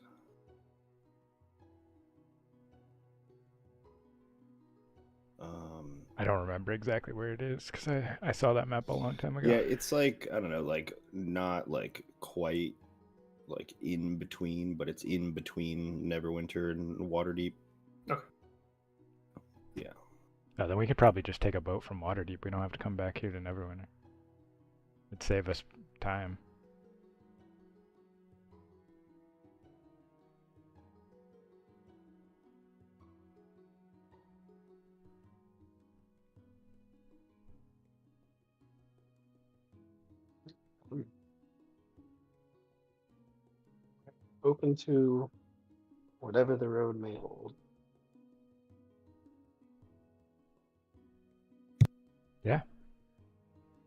I don't remember exactly where it is because I saw that map a long time ago. Yeah, it's like, I don't know, like not like quite like in between, but it's in between Neverwinter and Waterdeep. Okay. Yeah. Oh, then we could probably just take a boat from Waterdeep. We don't have to come back here to Neverwinter. It'd save us time. Open to whatever the road may hold. Yeah.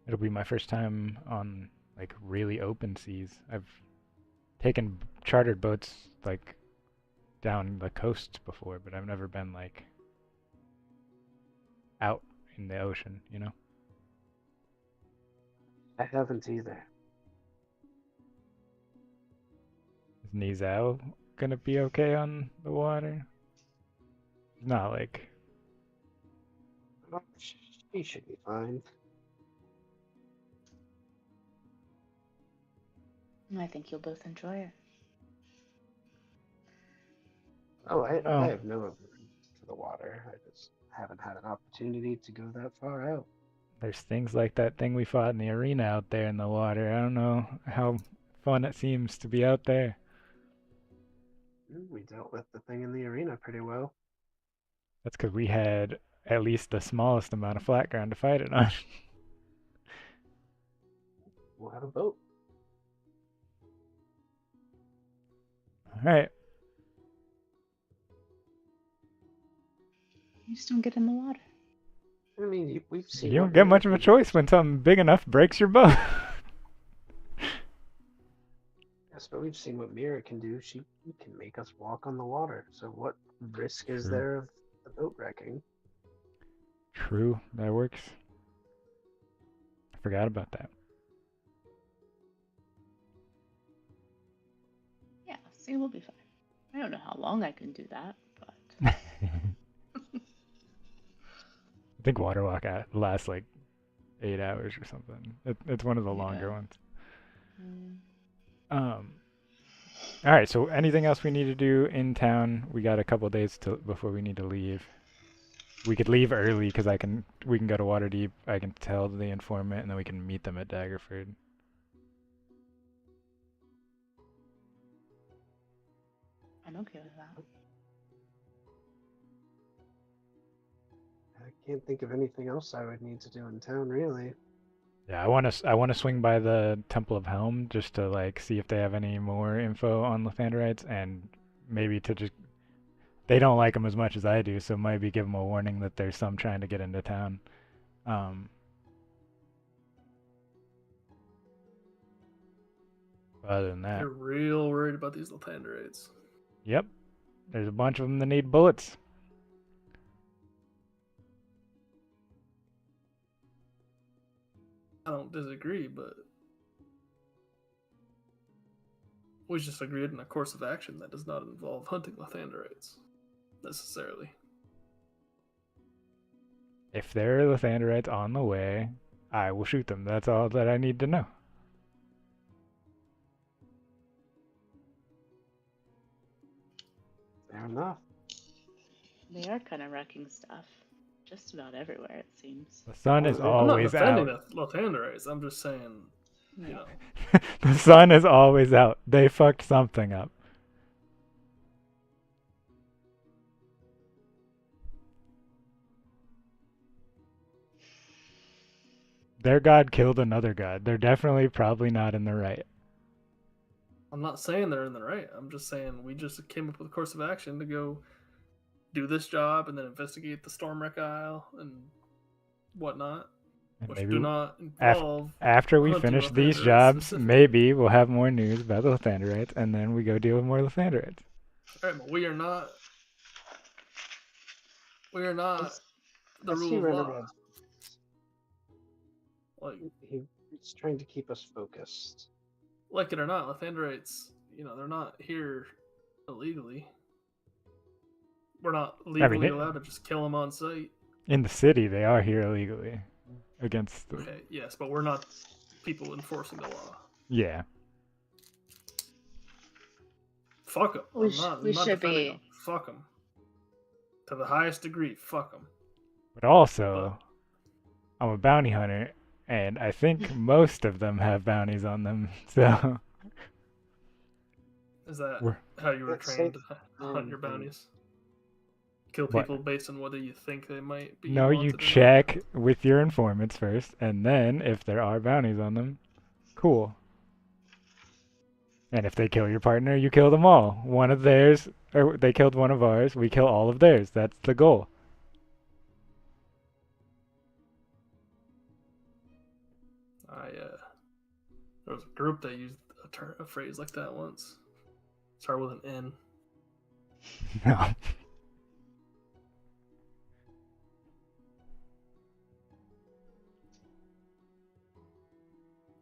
It'll be my first time on like really open seas. I've taken chartered boats like down the coast before, but I've never been like out in the ocean, you know? I haven't either. Is Nizao gonna be okay on the water? Not like. Oh, she should be fine. I think you'll both enjoy it. Oh, I Oh. have no aversion to the water. I just haven't had an opportunity to go that far out. There's things like that thing we fought in the arena out there in the water. I don't know how fun it seems to be out there. We dealt with the thing in the arena pretty well. That's because we had at least the smallest amount of flat ground to fight it on. We'll have a boat. All right. You just don't get in the water. I mean, we've seen. You don't what get Mira much of a can do. choice when something big enough breaks your boat. Yes, but we've seen what Mira can do. She can make us walk on the water. So what risk is True. there of the boat wrecking? True, that works. I forgot about that. Yeah, see, we'll be fine. I don't know how long I can do that, but I think water walk lasts like 8 hours or something. It's one of the longer Yeah. ones. Mm. All right. So anything else we need to do in town? We got a couple days before we need to leave. We could leave early because we can go to Waterdeep. I can tell the informant, and then we can meet them at Daggerford. I'm okay with that. I can't think of anything else I would need to do in town, really. Yeah, I want to swing by the Temple of Helm just to like see if they have any more info on Lathanderites, and maybe to just they don't like them as much as I do, so maybe give them a warning that there's some trying to get into town. Other than that, You're real worried about these Lathanderites. yep, there's a bunch of them that need bullets. I don't disagree, but we just agreed on a course of action that does not involve hunting Lathanderites necessarily. If there are Lathanderites on the way, I will shoot them. That's all that I need to know. Fair enough. They are kind of wrecking stuff just about everywhere, it seems. The sun is I'm I'm not always defending out. the Lathanderites. I'm just saying, you know, The sun is always out. They fucked something up. Their god killed another god. They're definitely probably not in the right. I'm not saying they're in the right. I'm just saying we just came up with a course of action to go do this job and then investigate the Stormwreck Isle and whatnot, And which maybe do not af- involve after we hunting finish these Lathanderites jobs, specifically. maybe we'll have more news about the Lathanderites, and then we go deal with more Lathanderites. All right, but we are not the I see rule of law. Riverbed's. Like He's trying to keep us focused. it or not, Lathanderites, they're not here illegally. We're not legally allowed to just kill them on sight. In the city, they are here illegally against the... Okay, yes, but we're not people enforcing the law. Yeah. Fuck them. We I'm not should defending be. them. Fuck them. To the highest degree, fuck them. But also, I'm a bounty hunter, and I think most of them have bounties on them, so... Is that We're- how you were That's trained safe. to hunt your bounties? Kill What? people based on whether you think they might be. No, you wanted or not? check with your informants first, and then if there are bounties on them, cool. And if they kill your partner, you kill them all. One of theirs, or they killed one of ours, we kill all of theirs. That's the goal. There was a group that used a phrase like that once. Start with an N. No.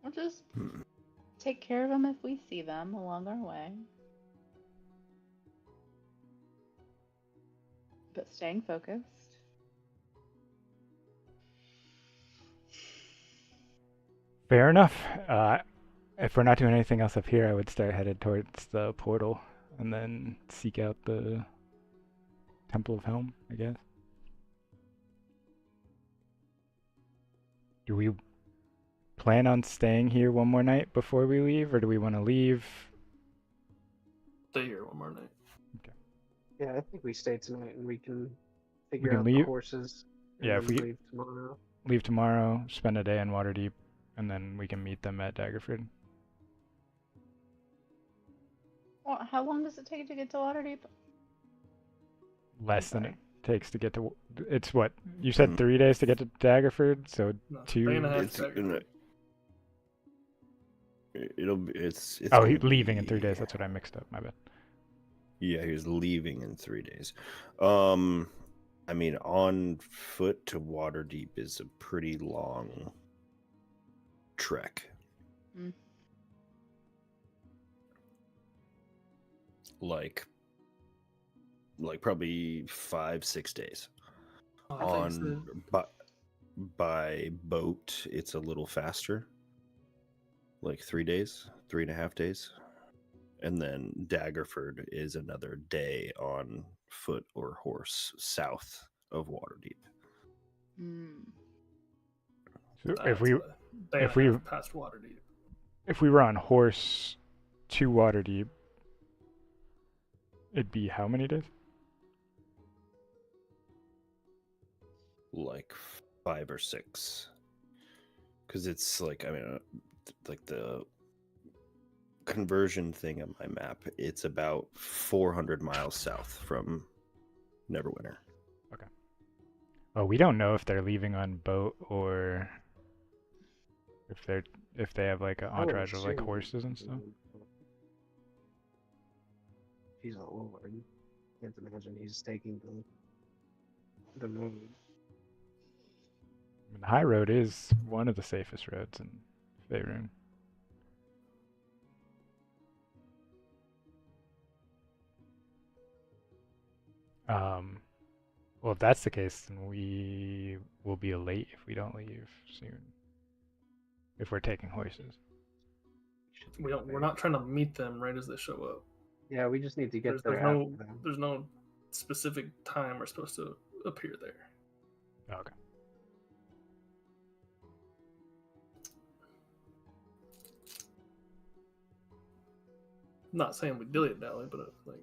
We'll just take care of them if we see them along our way. But staying focused. Fair enough. If we're not doing anything else up here, I would start headed towards the portal and then seek out the Temple of Helm, I guess. Do we plan on staying here one more night before we leave, or do we want to leave? Stay here one more night. Yeah, I think we stay tonight and we can figure can out leave- the horses. And Yeah, then if we- leave tomorrow. Leave tomorrow, spend a day in Waterdeep, and then we can meet them at Daggerford. Well, how long does it take to get to Waterdeep? Less than sorry. it takes to get to... It's what? You said 3 days to get to Daggerford, so No, 2... day and a half It's back. gonna. It'll be. It's. Oh, gonna he's leaving in 3 be- days. That's what I mixed up. My bad. Yeah, he was leaving in 3 days. I mean, on foot to Waterdeep is a pretty long trek. Mm. Like probably 5-6 days. Oh, I thought you said- By boat, it's a little faster. Like 3 days, 3.5 days. And then Daggerford is another day on foot or horse south of Waterdeep. Mm. So That's if we a day and if a we- half past Waterdeep. if we were on horse to Waterdeep, it'd be how many days? Like 5 or 6. Because it's like, I mean, like the conversion thing on my map, it's about 400 miles south from Neverwinter. Oh, we don't know if they're leaving on boat or if they have like an I would entourage of like assume horses and stuff. He's a lord. Can't imagine he's taking the road. I mean, the high road is one of the safest roads in Faerun. Well, if that's the case, then we will be late if we don't leave soon. If we're taking horses. We're not trying to meet them right as they show up. Yeah, we just need to get There's, there there's after no them. there's no specific time we're supposed to appear there. Okay. I'm not saying we dilly dally, but like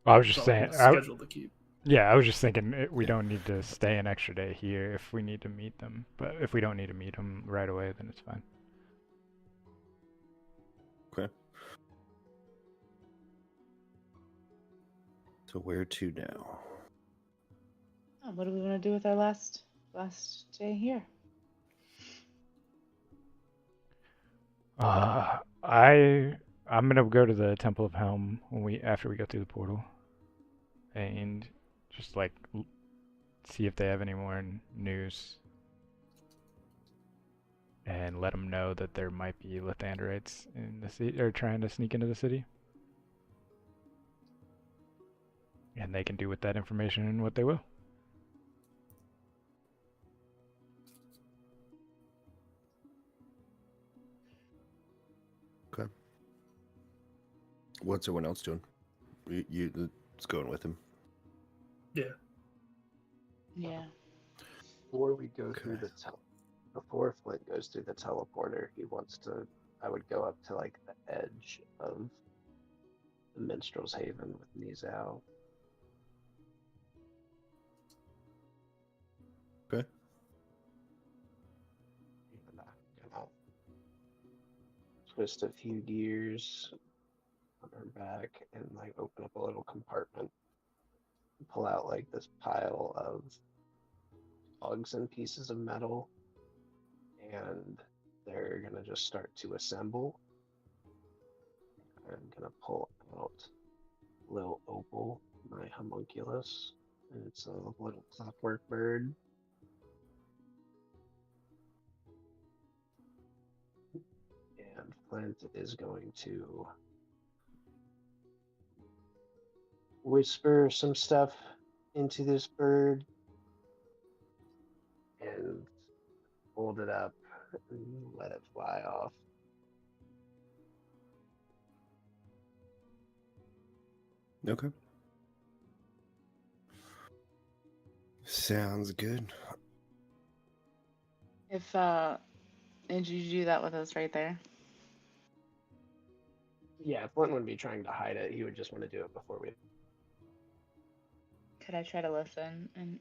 Well, I was it's just not saying. like a schedule to keep. Yeah, I was just thinking we Yeah. don't need to stay an extra day here if we need to meet them. But if we don't need to meet them right away, then it's fine. Okay. So where to now? Oh, what do we want to do with our last day here? I'm gonna go to the Temple of Helm after we go through the portal, and just like see if they have any more news, and let them know that there might be Lathanderites in the city or trying to sneak into the city, and they can do with that information what they will. Okay. What's everyone else doing? It's going with him. Yeah. Yeah. Before we go through Okay. before Flint goes through the teleporter, I would go up to like the edge of the Minstrel's Haven with Nizao. Okay. And gonna twist a few gears on her back and like open up a little compartment, pull out like this pile of cogs and pieces of metal, and they're gonna just start to assemble. I'm gonna pull out little Opal, my homunculus, and it's a little clockwork bird. And Flint is going to whisper some stuff into this bird and hold it up and let it fly off. Okay. Sounds good. If did you do that with us right there? Yeah, Flint wouldn't be trying to hide it. He would just want to do it before we. Could I try to listen and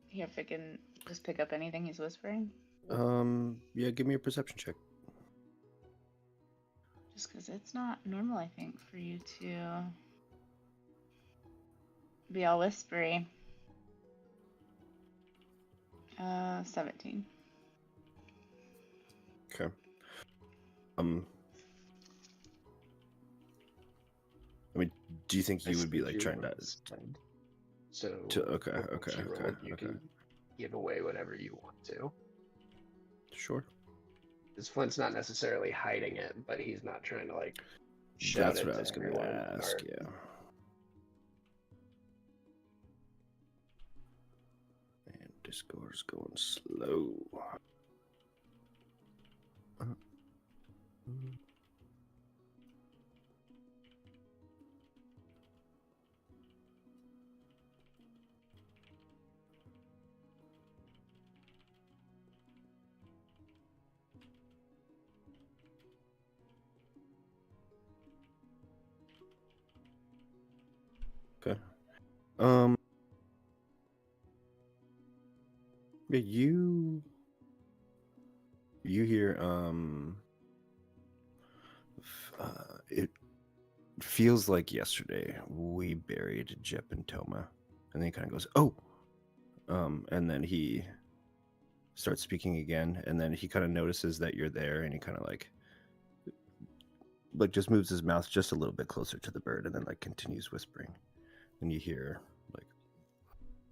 hear if I can just pick up anything he's whispering? Yeah, give me a perception check. Just because it's not normal, I think, for you to be all whispery. 17. Okay. I mean, do you think you would be like trying to? So Okay. once you roll, you can give away whatever you want to. Sure. Because Flint's not necessarily hiding it, but he's not trying to like shout That's it what I to was going everyone. to ask. Yeah. And Discord's going slow. Okay. Yeah, you hear it feels like yesterday we buried Jep and Toma, and then he kind of goes, "Oh," and then he starts speaking again, and then he kind of notices that you're there, and he kind of like just moves his mouth just a little bit closer to the bird, and then like continues whispering, and you hear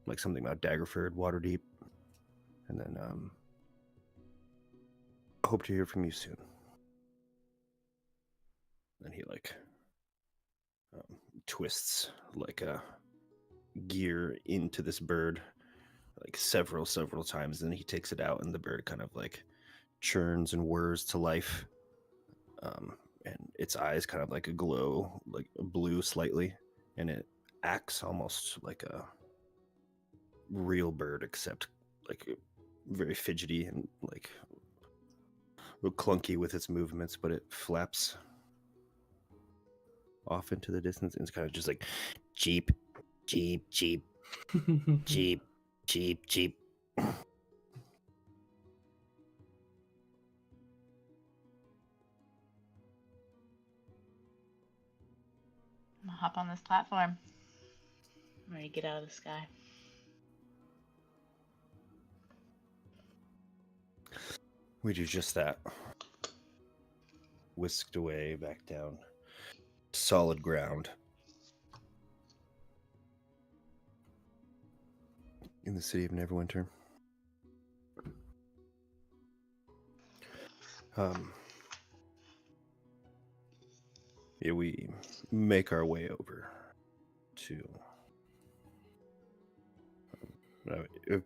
like something about Daggerford, Waterdeep, and then hope to hear from you soon. And he like twists like a gear into this bird like several times, and he takes it out, and the bird kind of like churns and whirs to life, and its eyes kind of like a glow, like blue slightly, and it acts almost like a real bird, except like very fidgety and like clunky with its movements, but it flaps off into the distance and it's kind of just like cheep Cheap, cheap, cheap, cheap, cheap. I'm gonna hop on this platform. I'm ready to get out of the sky. We do just that. Whisked away back down. Solid ground. In the city of Neverwinter. Yeah, we make our way over to. I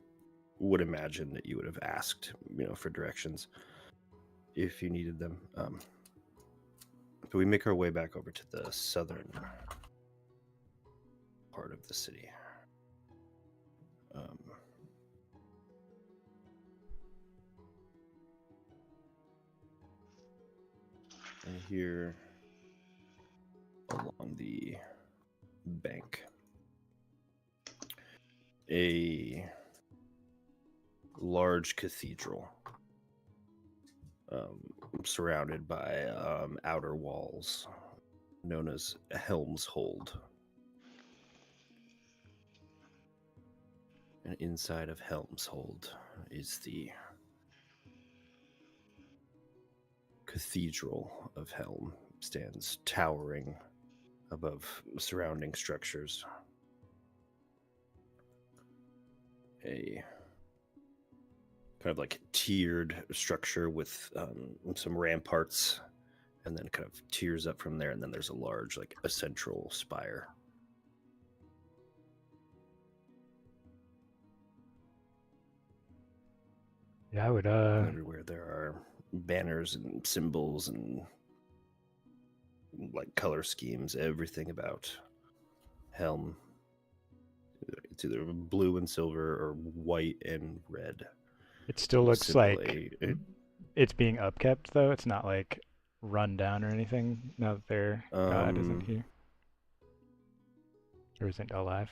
would imagine that you would have asked, for directions if you needed them. But we make our way back over to the southern part of the city. And here along the bank, a large cathedral surrounded by outer walls known as Helm's Hold. And inside of Helm's Hold is the Cathedral of Helm, stands towering above surrounding structures. A kind of like tiered structure with some ramparts, and then kind of tiers up from there, and then there's a large, like a central spire. Yeah, I would And everywhere there are banners and symbols and like color schemes, everything about Helm. It's either blue and silver or white and red. It still looks Symbol like it's being upkept, though. It's not like run down or anything now that their god isn't here. Or isn't alive.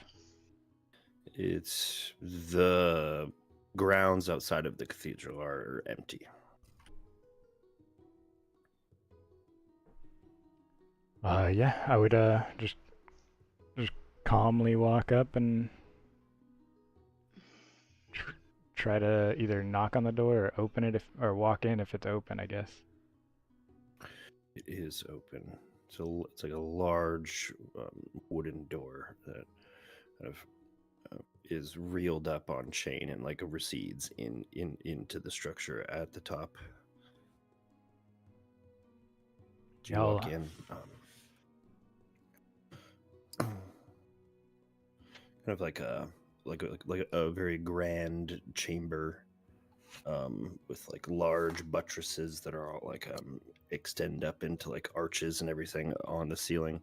It's the grounds outside of the cathedral are empty. Yeah, I would just calmly walk up and try to either knock on the door or open it or walk in if it's open, I guess. It is open. So it's like a large wooden door that kind of is reeled up on chain and like recedes into the structure at the top. You walk in. Kind of like a very grand chamber with like large buttresses that are all like extend up into like arches and everything on the ceiling.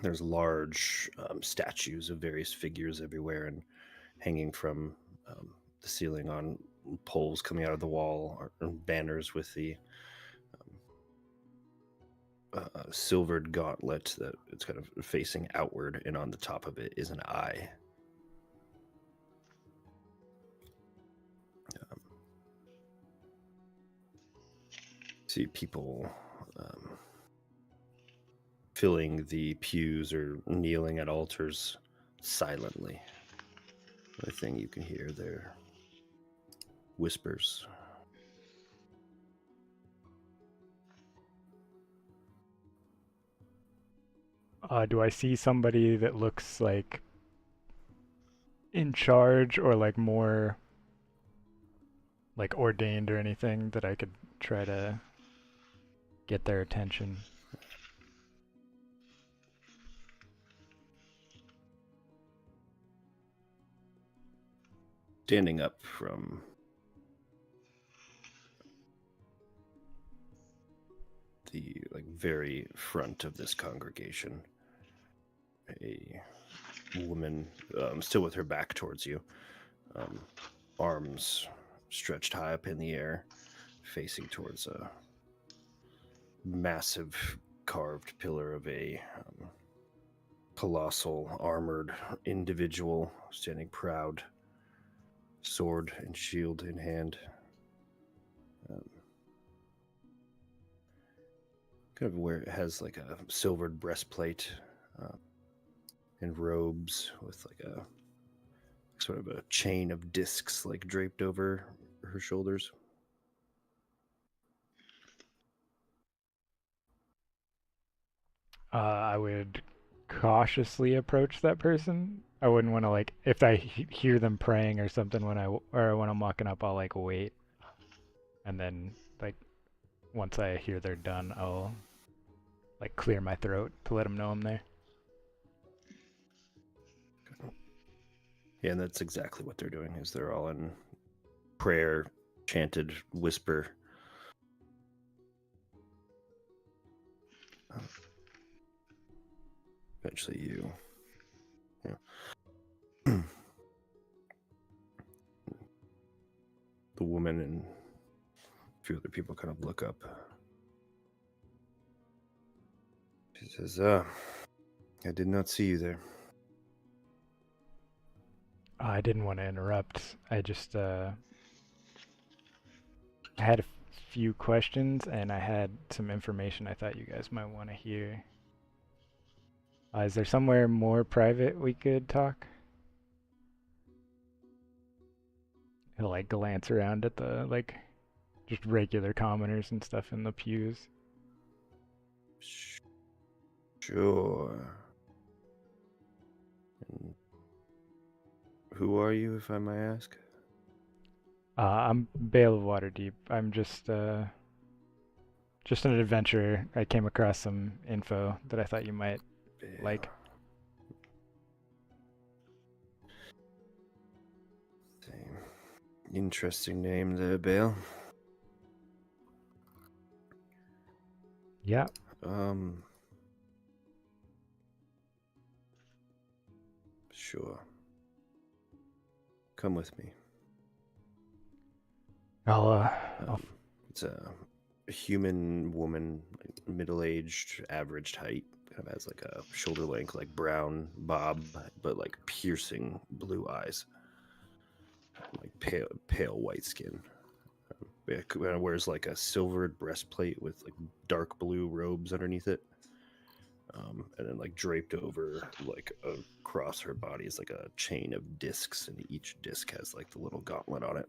There's large statues of various figures everywhere and hanging from the ceiling on poles coming out of the wall, or banners with the silvered gauntlet that it's kind of facing outward, and on the top of it is an eye. See people filling the pews or kneeling at altars silently. The only thing you can hear there, whispers. Do I see somebody that looks like in charge or like more like ordained or anything that I could try to get their attention? Standing up from the like very front of this congregation, a woman, still with her back towards you, arms stretched high up in the air, facing towards a massive carved pillar of a colossal, armored individual standing proud, sword and shield in hand. Kind of where it has like a silvered breastplate and robes with like a sort of a chain of discs like draped over her shoulders. I would cautiously approach that person. I wouldn't want to like if I hear them praying or something or when I'm walking up, I'll like wait, and then like once I hear they're done, I'll like clear my throat to let them know I'm there. Yeah, and that's exactly what they're doing. Is they're all in prayer, chanted whisper. Eventually, you. Yeah. The woman and a few other people kind of look up. She says, I did not see you there. I didn't want to interrupt. I just I had a few questions and I had some information I thought you guys might want to hear. Is there somewhere more private we could talk? He'll like glance around at the like just regular commoners and stuff in the pews. Sure. And who are you, if I may ask? I'm Bale of Waterdeep. I'm just an adventurer. I came across some info that I thought you might like. Interesting name there, Bale. Yeah. Sure. Come with me. It's a human woman, like middle-aged, average height. Kind of has like a shoulder length, like brown bob, but like piercing blue eyes. Like pale white skin. Wears like a silvered breastplate with like dark blue robes underneath it. And then like draped over like across her body is like a chain of discs, and each disc has like the little gauntlet on it.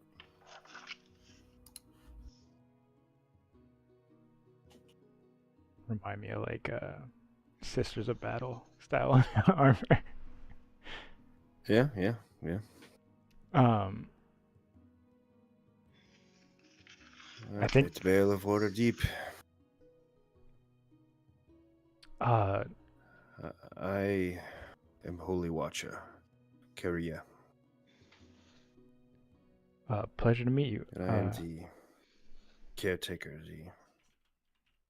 Remind me of like Sisters of Battle style armor. Yeah. I think it's Bale of Waterdeep. I am Holy Watcher, Keria. Pleasure to meet you. And I am the caretaker, the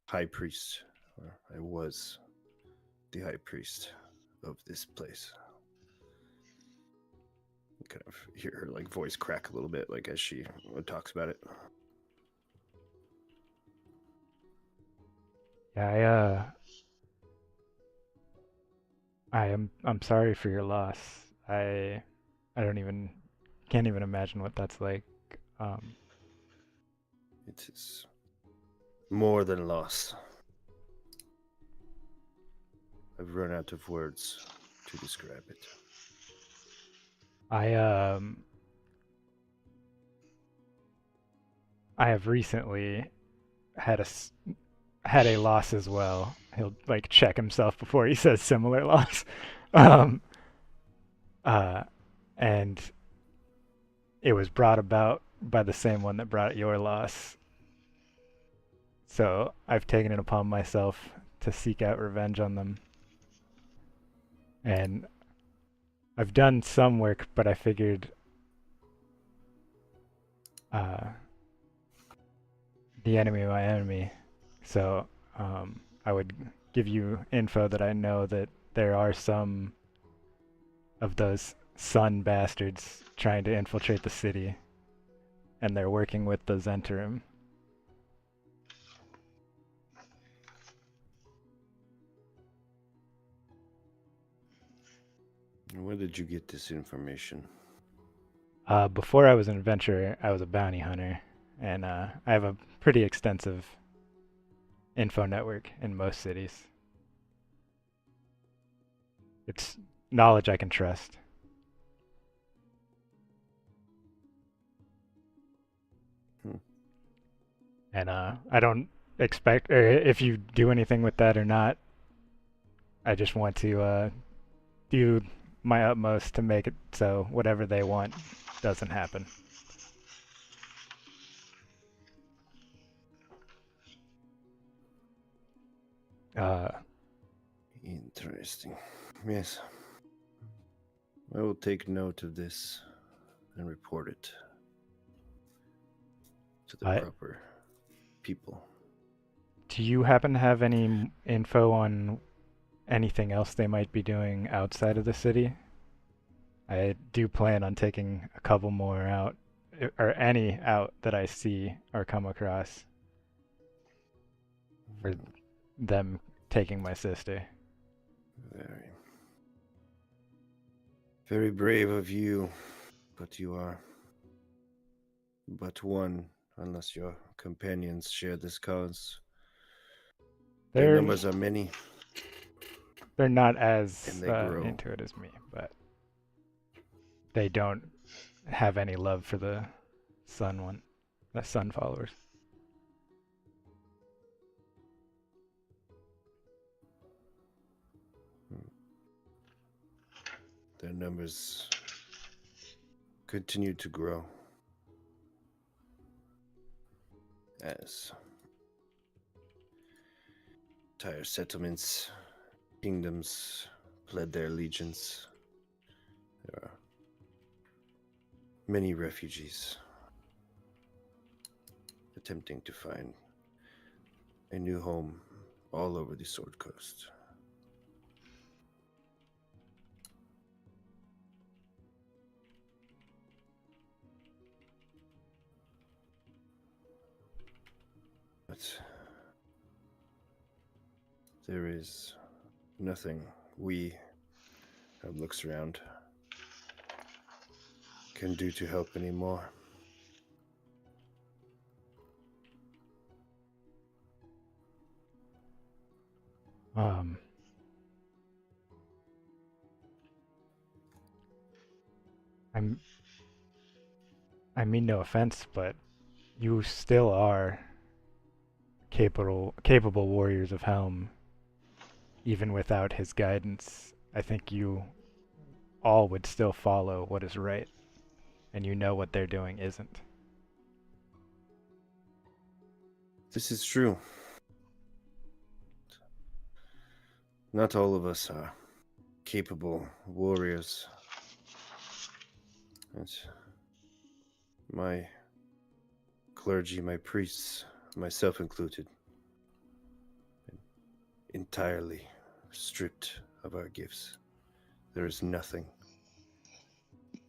high priest. Or I was the high priest of this place. You kind of hear her like voice crack a little bit, like as she talks about it. Yeah, I'm sorry for your loss. I can't even imagine what that's like. It is more than loss. I've run out of words to describe it. I have recently had a loss as well. He'll like check himself before he says similar loss. And it was brought about by the same one that brought your loss. So I've taken it upon myself to seek out revenge on them. And I've done some work, but I figured the enemy of my enemy. So I would give you info that I know that there are some of those sun bastards trying to infiltrate the city, and they're working with the Zentarim. Where did you get this information? Before I was an adventurer, I was a bounty hunter, and I have a pretty extensive info network in most cities. It's knowledge I can trust. And I don't expect, or if you do anything with that or not, I just want to do my utmost to make it so whatever they want doesn't happen. Interesting. Yes. I will take note of this and report it to the proper people. Do you happen to have any info on anything else they might be doing outside of the city? I do plan on taking a couple more out, or any out that I see or come across, for them taking my sister. Very, very brave of you, but you are but one, unless your companions share this cause. Their numbers are many. They're not as and they grow. into it as me, but they don't have any love for the sun followers. Their numbers continue to grow as entire settlements, kingdoms pledge their allegiance. There are many refugees attempting to find a new home all over the Sword Coast. But there is nothing we have looks around can do to help anymore. I mean no offense, but you still are capable warriors of Helm, even without his guidance. I think you all would still follow what is right, and you know what they're doing isn't. This is true. Not all of us are capable warriors. It's my clergy, my priests, myself included, entirely stripped of our gifts. There is nothing,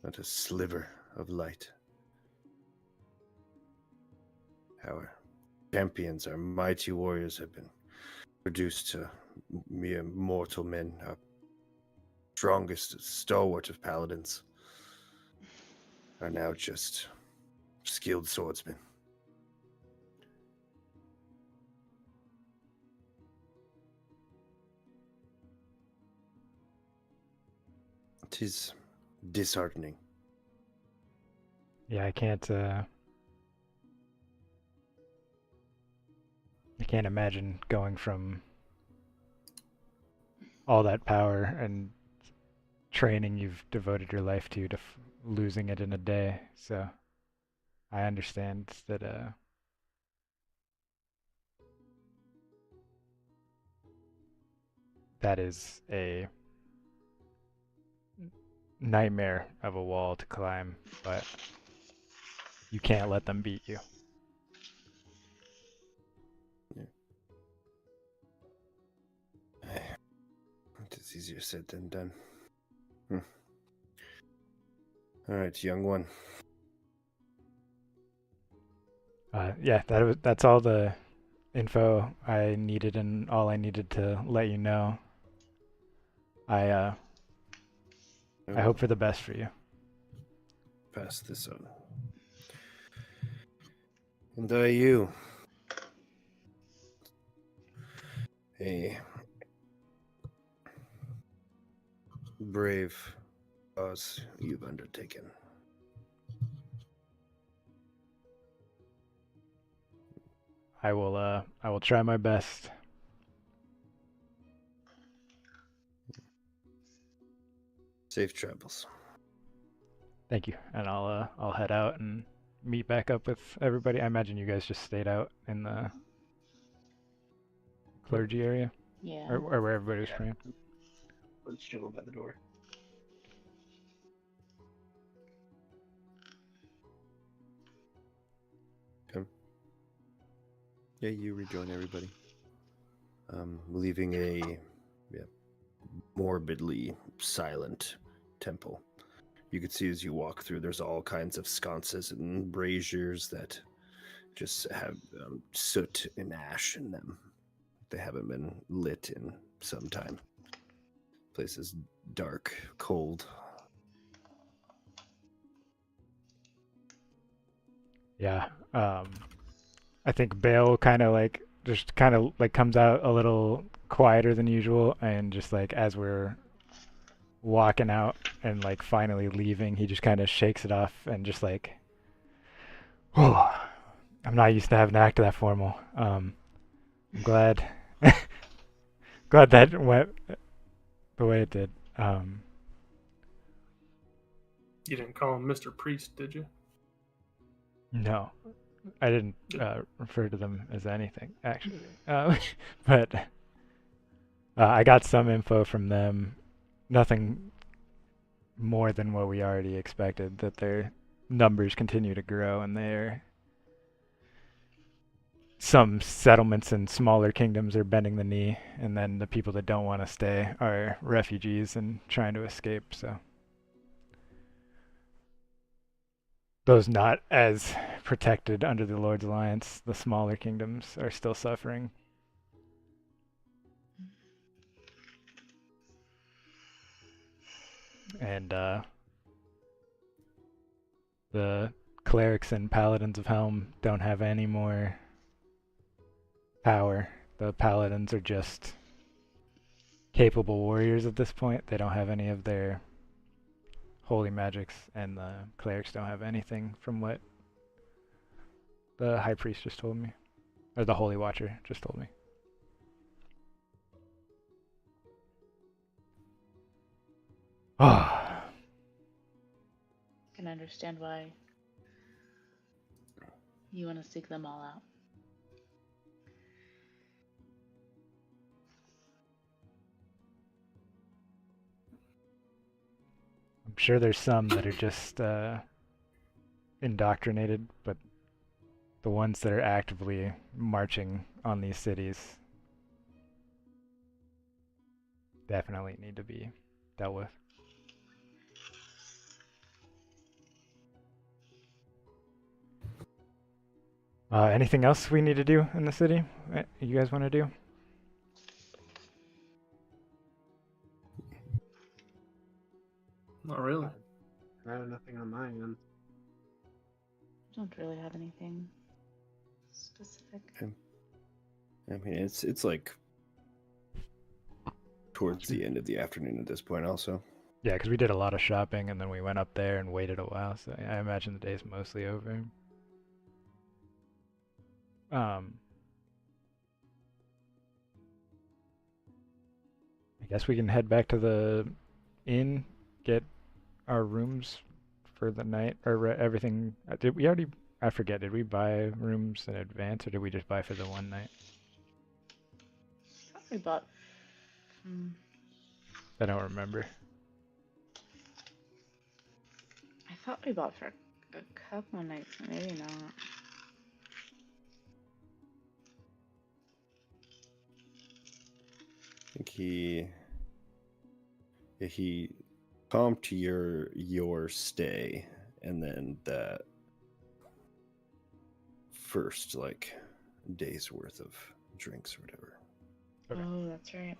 not a sliver of light. Our champions, our mighty warriors have been reduced to mere mortal men, our strongest, stalwart of paladins are now just skilled swordsmen. It is disheartening. Yeah, I can't imagine going from all that power and training you've devoted your life to losing it in a day. So I understand that that is a nightmare of a wall to climb, but you can't let them beat you. It's easier said than done. All right, young one. Yeah, that's all the info I needed and all I needed to let you know. I I hope for the best for you. Pass this on. And you. A brave cause you've undertaken. I will try my best. Safe travels. Thank you. And I'll head out and meet back up with everybody. I imagine you guys just stayed out in the clergy area, Yeah. or where everybody was praying. Let's chill by the door. Okay. Yeah, you rejoin everybody. Leaving a morbidly silent temple. You can see as you walk through, there's all kinds of sconces and braziers that just have soot and ash in them. They haven't been lit in some time. Place is dark, cold. Yeah. I think Bale kind of like just kind of like comes out a little quieter than usual, and just like as we're walking out and like finally leaving, he just kind of shakes it off and just like, oh, I'm not used to having to act that formal. I'm glad glad that went the way it did. You didn't call him Mr. Priest, did you? No, I didn't refer to them as anything, actually. But I got some info from them. Nothing more than what we already expected, that their numbers continue to grow, and some settlements in smaller kingdoms are bending the knee, and then the people that don't want to stay are refugees and trying to escape. So those not as protected under the Lord's Alliance, the smaller kingdoms, are still suffering. And the clerics and paladins of Helm don't have any more power. The paladins are just capable warriors at this point. They don't have any of their holy magics, and the clerics don't have anything, from what the high priest just told me, or the holy watcher just told me. Oh, Can understand why you want to seek them all out. I'm sure there's some that are just indoctrinated, but the ones that are actively marching on these cities definitely need to be dealt with. Anything else we need to do in the city? You guys want to do? Not really. I have nothing on my end. Don't really have anything specific. I mean, it's like towards the end of the afternoon at this point also. Yeah, because we did a lot of shopping, and then we went up there and waited a while, so I imagine the day's mostly over. I guess we can head back to the inn, get our rooms for the night, or everything. Did we already? I forget. Did we buy rooms in advance, or did we just buy for the one night? I thought we bought. I don't remember. I thought we bought for a couple nights, but maybe not. I think he comped your stay, and then that first like day's worth of drinks or whatever. Okay. Oh, that's right.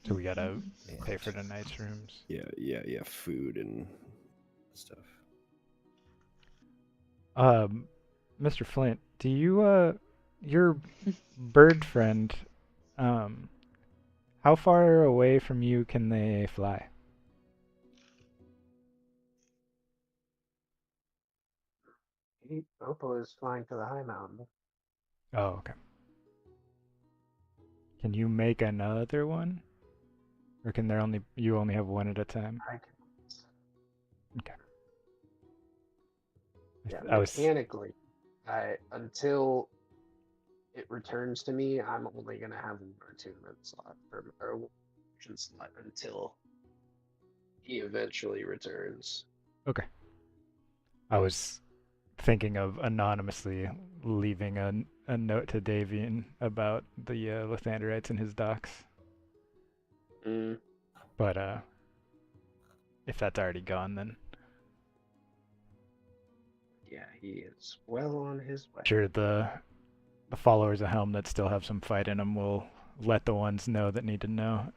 So we gotta pay for the night's rooms. Yeah. Food and stuff. Mr. Flint, do you your bird friend, how far away from you can they fly? Opal is flying to the high mountain. Oh, okay. Can you make another one? Or can you only have one at a time? I can, Okay. yeah, I was mechanically, until it returns to me, I'm only gonna have one attunement slot or one vision slot until he eventually returns. okay. I was thinking of anonymously leaving a note to Davian about the Lathanderites in his docks. But if that's already gone, then Yeah, he is well on his way. sure the followers of Helm that still have some fight in them will let the ones know that need to know.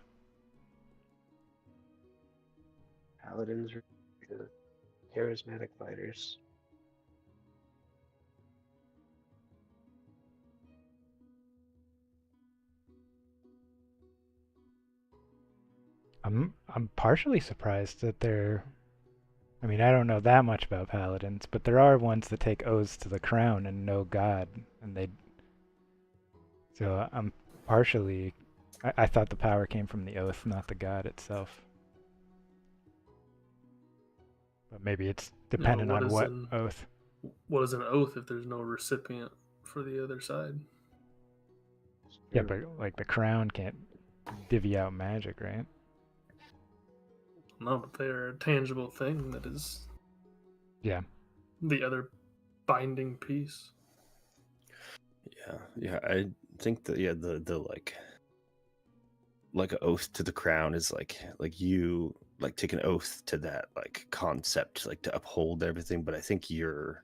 Paladins are charismatic fighters. I'm partially surprised that they're. I mean, I don't know that much about paladins, but there are ones that take oaths to the crown and know God, and they. So I'm partially. I thought the power came from the oath, not the god itself. But maybe it's dependent on what oath. What is an oath if there's no recipient for the other side? Yeah, but like the crown can't divvy out magic, right? No, but they're a tangible thing that is. Yeah. The other binding piece. Yeah. I think that the like an oath to the crown is like you like take an oath to that like concept, like to uphold everything. But I think your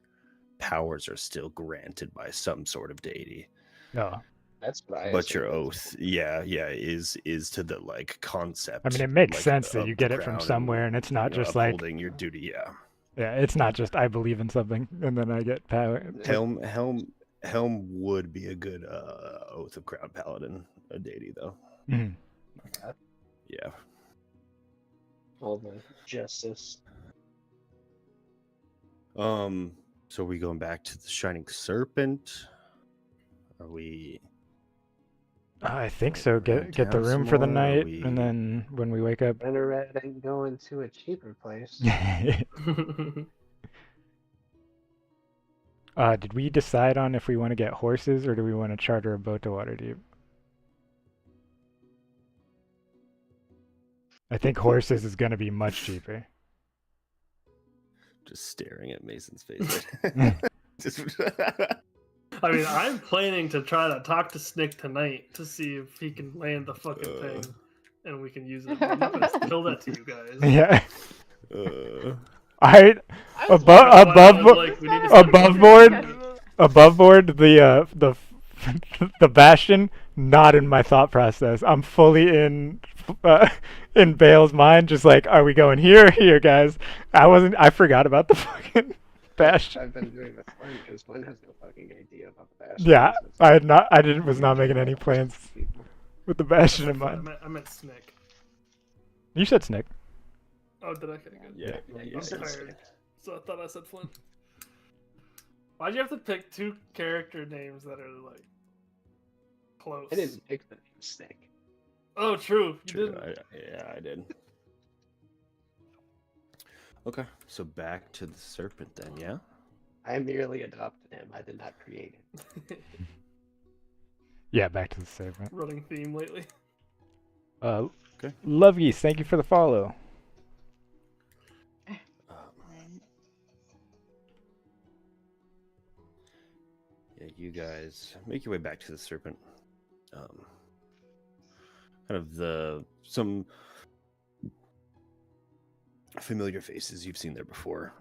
powers are still granted by some sort of deity. No. That's what I But your assumed. oath, is to the like concept. I mean, it makes like, sense that of you the get it from crown somewhere, and it's not you know, just like upholding your duty. yeah, it's not just I believe in something and then I get power. Helm would be a good oath of crown paladin, a deity though. Mhm. Yeah. All the justice. So are we going back to the Shining Serpent? Are we? I think so. Get the town room some for the more, or night, we- and then when we wake up. Venerad ain't going to a cheaper place. Did we decide on if we want to get horses or do we want to charter a boat to Waterdeep? I think horses is going to be much cheaper. Just staring at Mason's face. Just... I mean, I'm planning to try to talk to Snick tonight to see if he can land the fucking thing, and we can use it. I'm not gonna spill that to you guys. Yeah. Above board the Bastion, not in my thought process. I'm fully in Bale's mind, just like, are we going here or here, guys? I forgot about the fucking Bastion. I've been doing this Flynn because Flynn has no fucking idea about the Bastion. Yeah, was not making any plans with the Bastion in mind. I meant Snick. You said Snick. Oh, did I? Okay, good. Yeah, I'm tired, so I thought I said Flynn. Why'd you have to pick two character names that are like close? I didn't pick the name Snick. Oh, true. You True. didn't. I did. Okay, so back to the serpent then, yeah? I merely adopted him. I did not create him. Yeah, back to the serpent. Running theme lately. Okay. Love Geese, thank you for the follow. Yeah, you guys make your way back to the serpent. Kind of some familiar faces you've seen there before,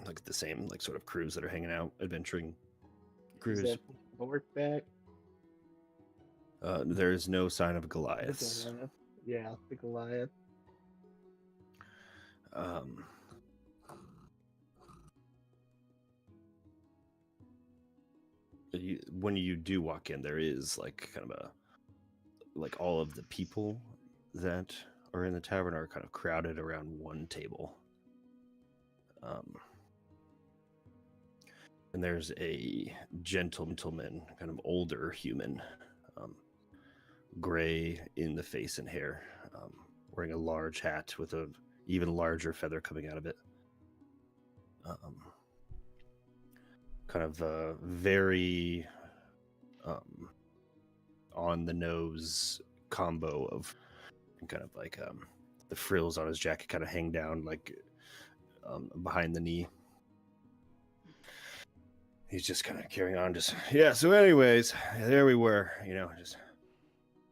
like the same like sort of crews that are hanging out, adventuring crews. Is that the work back? There is no sign of Goliaths. Yeah, the Goliath. Um, when you do walk in, there is like kind of a like all of the people that are in the tavern are kind of crowded around one table. And there's a gentleman, kind of older human, gray in the face and hair, wearing a large hat with a even larger feather coming out of it. Kind of a very on the nose combo of kind of like the frills on his jacket kind of hang down like behind the knee. He's just kind of carrying on, so anyways, there we were, just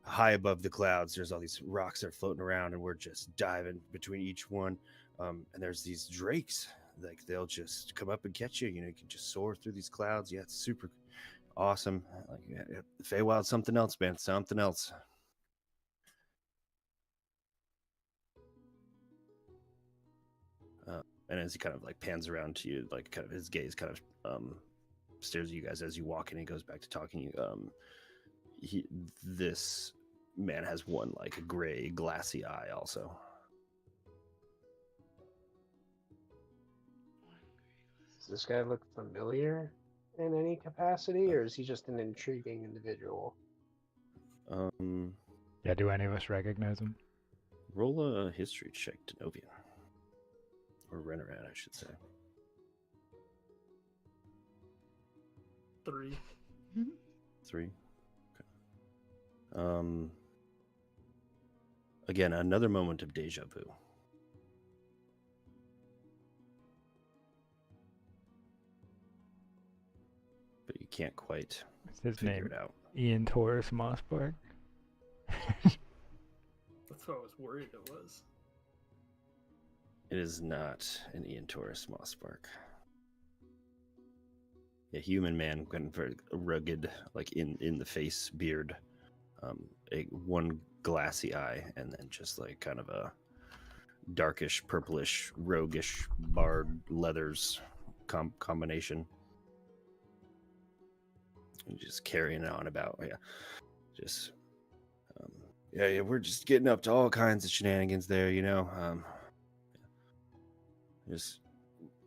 high above the clouds. There's all these rocks that are floating around, and we're just diving between each one. And there's these drakes, like they'll just come up and catch you. You can just soar through these clouds. Yeah, it's super awesome. Like, yeah, Feywild's something else, man. Something else. And as he kind of like pans around to you, like kind of his gaze kind of stares at you guys as you walk in. He goes back to talking. This man has one like a gray, glassy eye also. Does this guy look familiar in any capacity, or is he just an intriguing individual? Yeah, do any of us recognize him? Roll a history check, Denovian. Or Renaran, I should say. 3. 3. Okay. Again, another moment of deja vu. But you can't quite What's his figure name? it out. Ian Taurus Mossbark. That's what I was worried it was. It is not an Ian Taurus Mossbark. A human man, kind of very rugged, like in the face, beard, one glassy eye, and then just like kind of a darkish, purplish, roguish, barred leathers combination. And just carrying on about, yeah, we're just getting up to all kinds of shenanigans there, just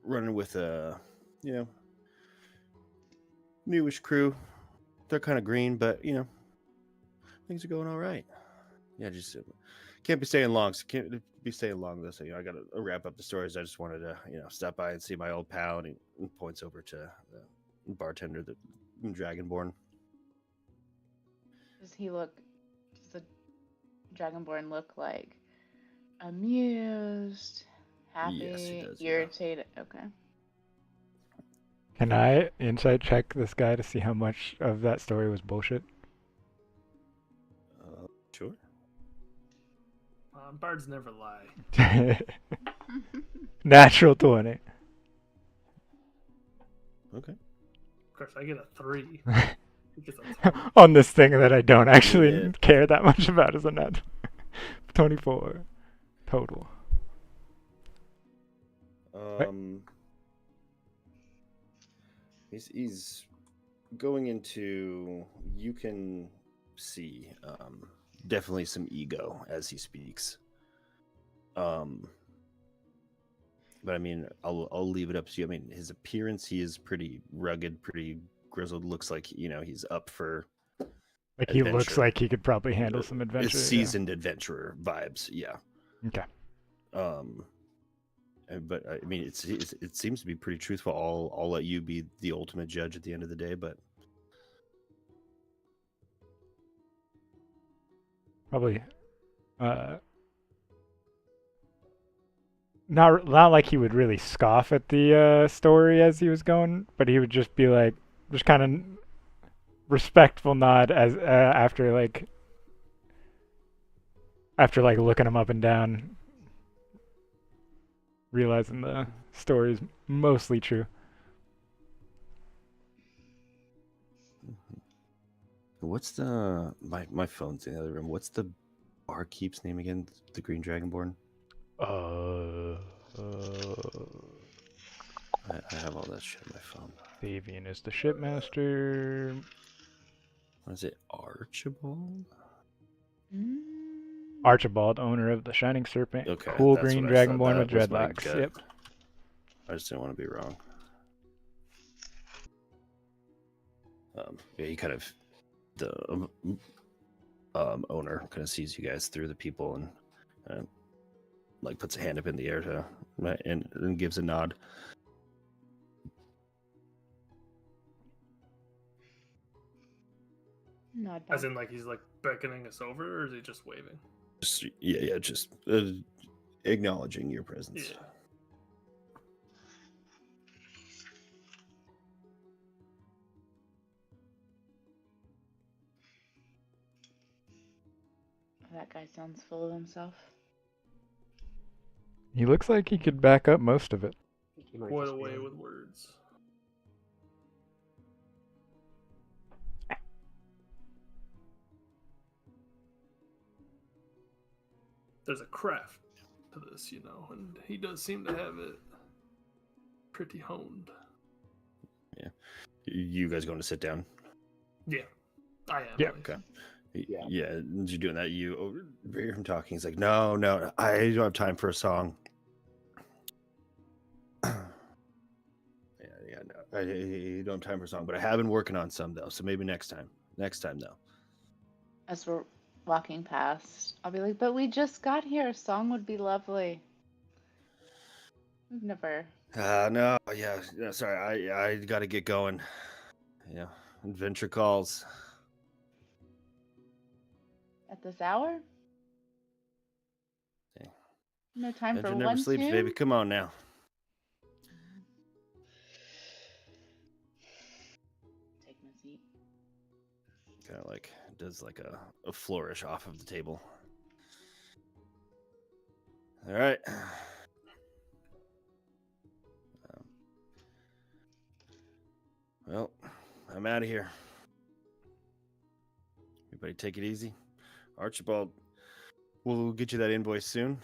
running with a, newish crew. They're kind of green, but things are going all right. Yeah, just can't be staying long. So can't be staying long though. So I got to wrap up the stories. I just wanted to stop by and see my old pal, and he points over to the bartender, the Dragonborn. Does the Dragonborn look like amused, happy, Yes, he does, yeah. irritated? Okay. Can I insight check this guy to see how much of that story was bullshit? Sure. Bards never lie. Natural 20. Okay. Of course, I get a 3. He gets a 20. On this thing that I don't actually Yeah. care that much about as a net. 24 total. He's going into, you can see definitely some ego as he speaks. But I mean, I'll leave it up to you. I mean, his appearance, he is pretty rugged, pretty grizzled. Looks like he's up for Like he adventure. looks like he could probably handle some adventure. It's seasoned adventurer vibes, yeah. Okay. But I mean, it seems to be pretty truthful. I'll let you be the ultimate judge at the end of the day, but Probably not like he would really scoff at the story as he was going, but he would just be like, just kind of respectful nod as after looking him up and down, realizing the story is mostly true. what's the my phone's in the other room? What's the Barkeep's name again? The Green Dragonborn? Uh, I have all that shit on my phone. Fabian is the shipmaster. What is it? Archibald? Archibald, owner of the Shining Serpent. Okay, Cool that's green what I thought. dragonborn with That was my dreadlocks. gut. Yep. I just didn't want to be wrong. Yeah, he kind of the owner kind of sees you guys through the people and like puts a hand up in the air to and gives a nod. Not As bad. in, like he's like beckoning us over, or is he just waving? Just acknowledging your presence. Yeah. That guy sounds full of himself. He looks like he could back up most of it. He might Quite just be away a- with words. There's a craft to this, you know, and he does seem to have it pretty honed. You guys going to sit down? Yeah, I am. Yeah. at least. Okay. Yeah. Yeah, and you're doing that. You overhear him talking. He's like, no, I don't have time for a song. No, I don't have time for a song, but I have been working on some though. So maybe next time. Next time though. As we're walking past, I'll be like, but we just got here. A song would be lovely. We've never. No, yeah, sorry, I got to get going. Yeah, adventure calls. At this hour? Yeah. No time Adventure for never one sleeps, tune? baby. Come on now. Take my seat. Kind of like does like a flourish off of the table. All right. Well, I'm out of here. Everybody take it easy. Archibald, we'll get you that invoice soon.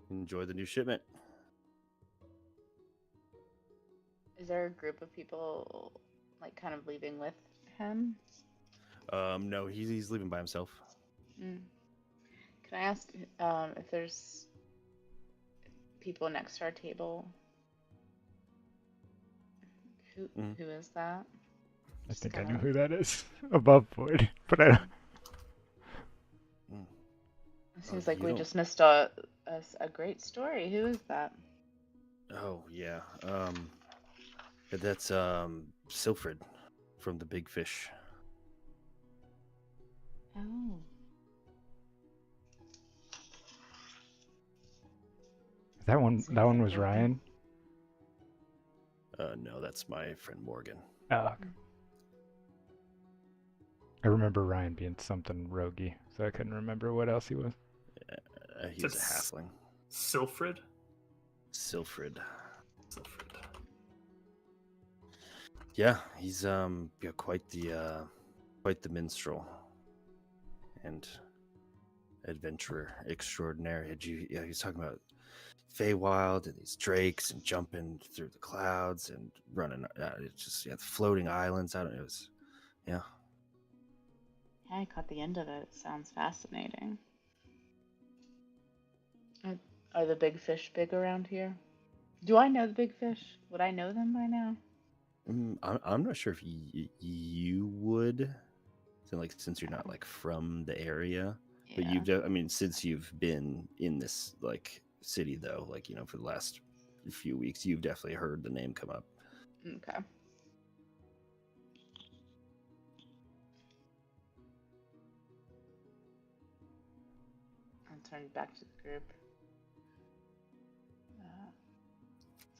Enjoy the new shipment. Is there a group of people like kind of leaving with him? No, he's leaving by himself. Mm. Can I ask if there's people next to our table? Who is that? I Just think I know kinda- who that is. Above Void, but I don't. It seems Oh, like you we don't- just missed a great story. Who is that? Oh yeah. That's Silfred from the Big Fish. Oh. That one Seems was like we're- Ryan. No, that's my friend Morgan. Oh. Okay. I remember Ryan being something roguey, so I couldn't remember what else he was. He's a That's- halfling. Silfred? Silfred. Silfred. Yeah, he's quite the minstrel and adventurer extraordinaire. He's talking about Feywild and these drakes and jumping through the clouds and running. It's just the floating islands. It was, yeah. Yeah, I caught the end of it. It sounds fascinating. Are the big fish big around here? Do I know the big fish? Would I know them by now? I'm not sure if you would, so like since you're not like from the area, but since you've been in this like city though, like for the last few weeks, you've definitely heard the name come up. Okay. I'll turn back to the group.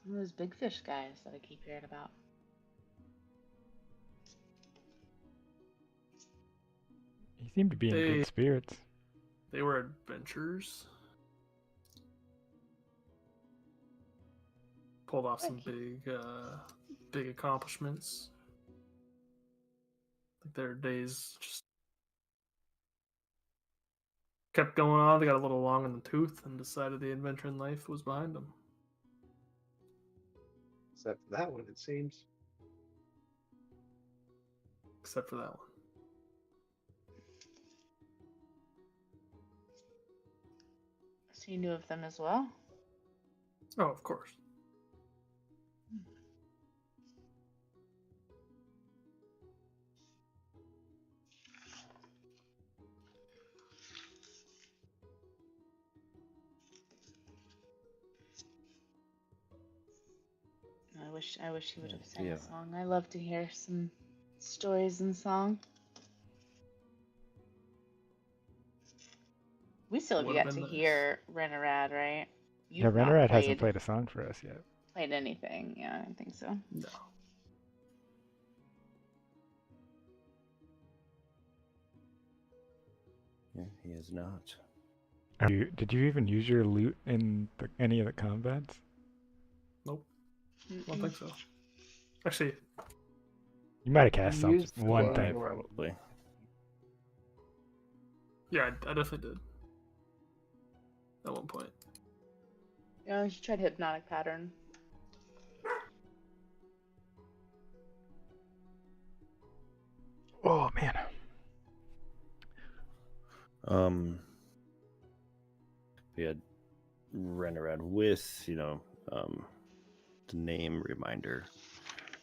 Some of those big fish guys that I keep hearing about. He seemed to be in good spirits. They were adventurers. Pulled off some big accomplishments. Like their days just kept going on. They got a little long in the tooth and decided the adventure in life was behind them. Except for that one, it seems. Except for that one. So you knew of them as well? Oh, of course. I wish he would have sang Yeah. a song. I love to hear some stories in song. We still have Would've yet been to nice. hear Renarad, right? Yeah, You've not Renarad hasn't played a song for us yet. played anything. Yeah, I don't think so. No. Yeah, he is not. Did you even use your loot in any of the combats? Nope. I don't Mm-mm. think so. Actually, You might have cast something, Used one the- thing. Probably. yeah, I definitely did. At one point. Yeah, you should try hypnotic pattern. Oh man. We had Renarad with, the name reminder.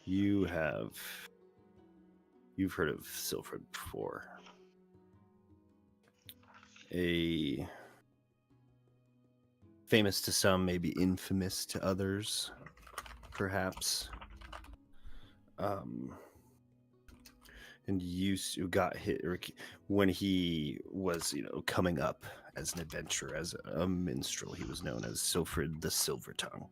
You've heard of Silfred before. A famous to some, maybe infamous to others, perhaps. And you got hit when he was, coming up as an adventurer, as a minstrel. He was known as Silfred the Silver Tongue.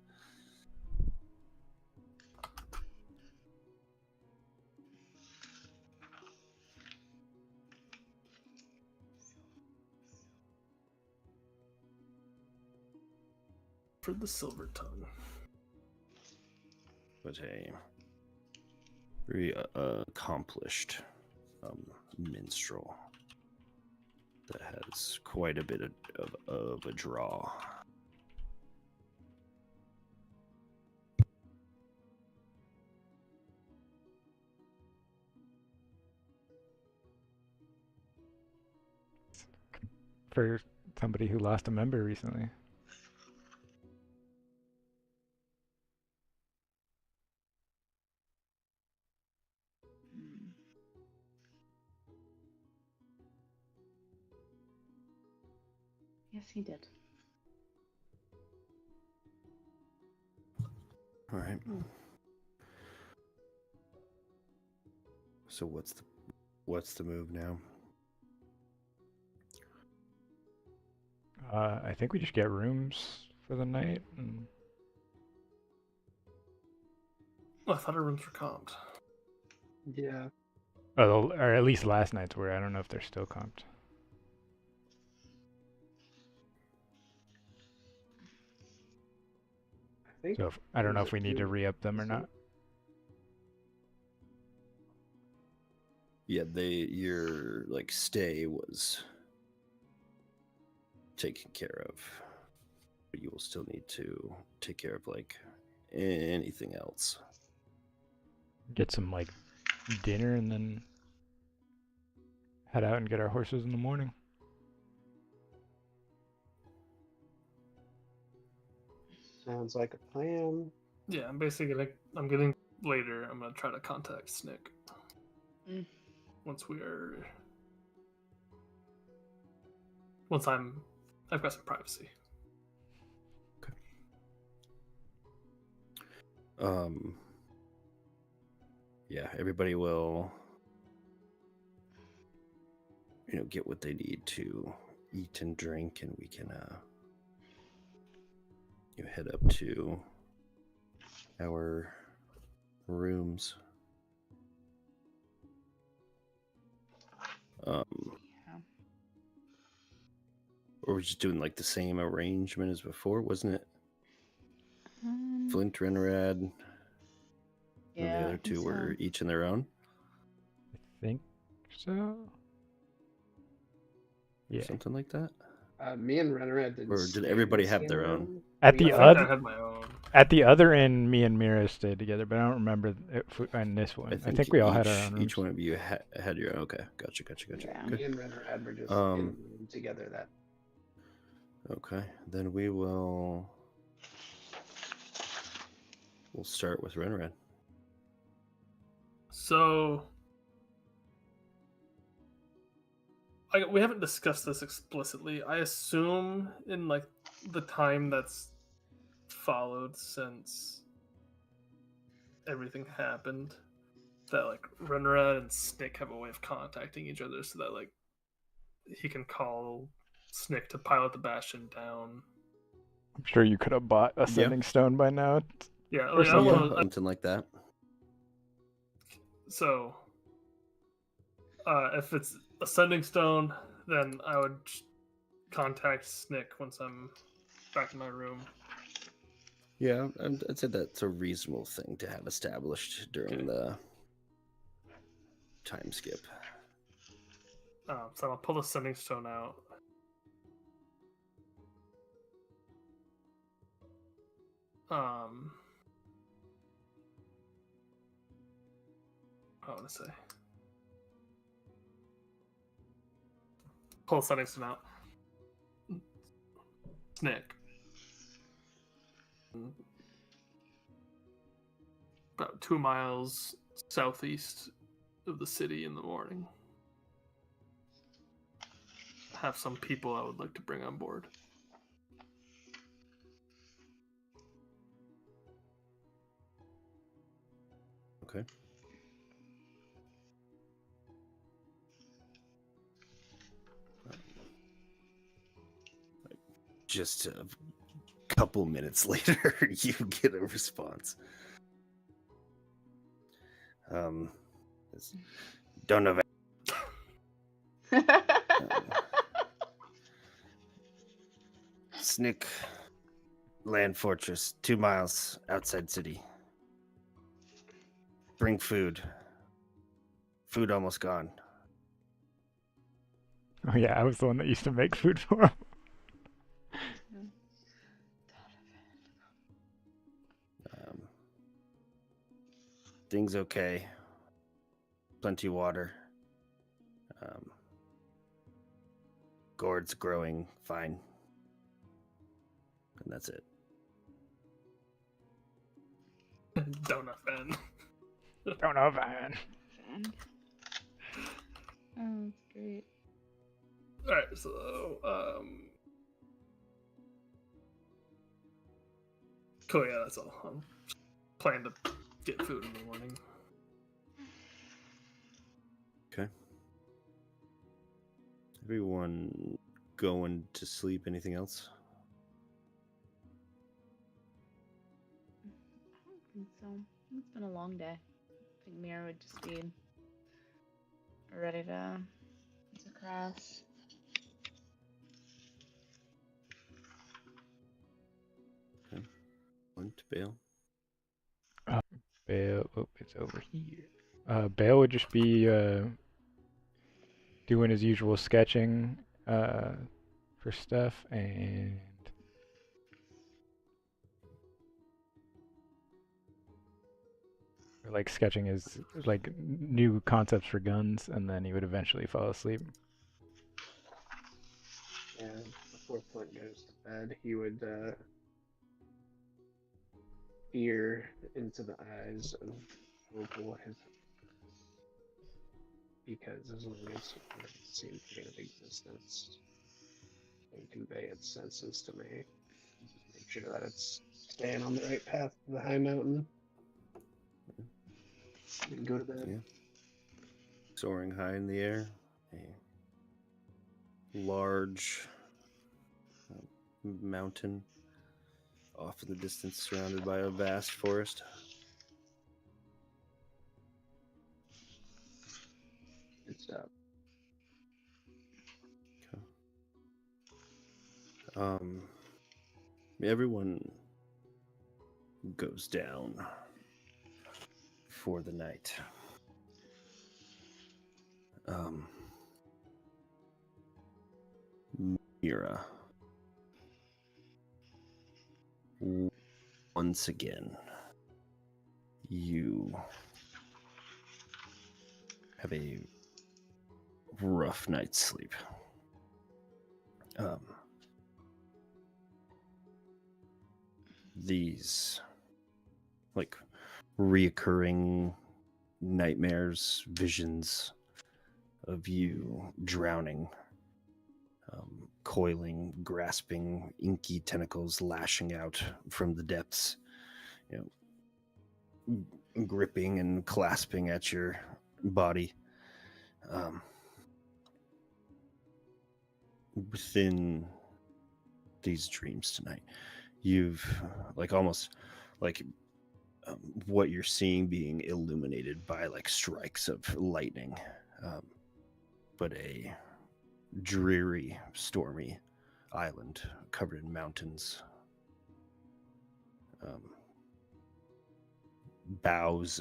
For the Silver Tongue. But a very accomplished minstrel that has quite a bit of a draw. For somebody who lost a member recently. Yes, he did. All right. So what's the move now? I think we just get rooms for the night. And Oh, I thought our rooms were comped. Yeah. or at least last night's were. I don't know if they're still comped. I think So I don't know there's if we a need to few- re-up them or not. Yeah, your stay was taken care of, but you will still need to take care of anything else. Get some dinner and then head out and get our horses in the morning. Sounds like a plan. Yeah, I'm basically I'm getting later. I'm gonna try to contact Snick. Once I've got some privacy. Yeah, everybody will get what they need to eat and drink, and we can head up to our rooms. Yeah. Or we're just doing the same arrangement as before, wasn't it? Flint, Renrad, Yeah, and the I other think two were so. each in their own. I think so. Yeah. Something like that. Me and Renred didn't. Or did stay in everybody the have same their own? room. At We the I got- think I had my own. At the other end, me and Mira stayed together, but I don't remember on this one. I think we all had our own rooms. Each one of you had your own. Okay, gotcha. Yeah. Me and Renred were just in Um, the room together. That Okay, then we'll start with Renred. So, we haven't discussed this explicitly. I assume in like the time that's followed since everything happened, that like Renred and Snick have a way of contacting each other, so that like he can call Snick to pilot the Bastion down. I'm sure you could have bought a sending stone by now. Yeah, Or like, I don't something. wanna, Something like that. so if it's a sending stone, then I would contact Snick once I'm back in my room. Yeah, I'd say that's a reasonable thing to have established during the time skip. So I'll pull the sending stone out. I want to say, pull the sending stone out. Snick. About 2 miles southeast of the city in the morning. Have some people I would like to bring on board. Okay. Just a couple minutes later, you get a response. Don't know. Snick Land Fortress, 2 miles outside city. Bring food. Food almost gone. Oh yeah, I was the one that used to make food for him. Things okay. Plenty of water. Gourd's growing fine. And that's it. Don't offend. Don't know, man. Oh, that's great. Alright, so cool, yeah, that's all. I'm planning to get food in the morning. Okay. Everyone going to sleep? Anything else? I don't think so. It's been a long day. I think Mira would just be ready to crash. One to bail. Bale, oh, it's over here. Bale would just be doing his usual sketching for stuff, and or like sketching his like new concepts for guns, and then he would eventually fall asleep. yeah, before Flint goes to bed, he would peer into the eyes of Opal, because as long as it seemed to be in existence, and convey its senses to me, just make sure that it's staying on the right path to the high mountain. And go to bed. Yeah. Soaring high in the air. A large mountain off in the distance, surrounded by a vast forest. Good stuff. Everyone goes down for the night. Mira, once again, you have a rough night's sleep. These, like, reoccurring nightmares, visions of you drowning, coiling, grasping, inky tentacles lashing out from the depths, gripping and clasping at your body. Within these dreams tonight, you've almost what you're seeing being illuminated by strikes of lightning, but a dreary, stormy island covered in mountains, bows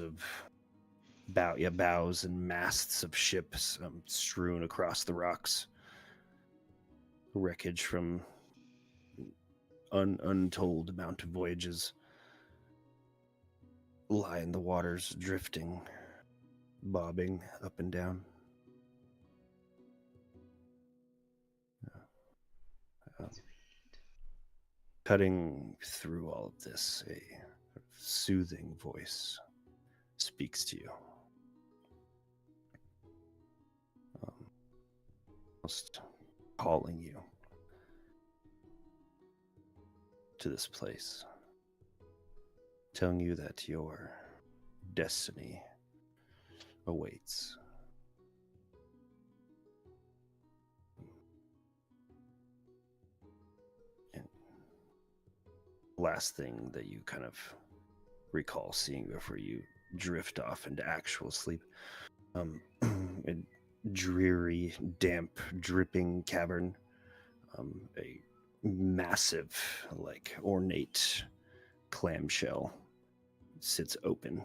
and masts of ships strewn across the rocks, wreckage from untold amount of voyages lie in the waters, drifting, bobbing up and down. Cutting through all of this, a soothing voice speaks to you. Almost calling you to this place, telling you that your destiny awaits. And last thing that you kind of recall seeing before you drift off into actual sleep, a dreary, damp, dripping cavern, a massive, ornate clamshell sits open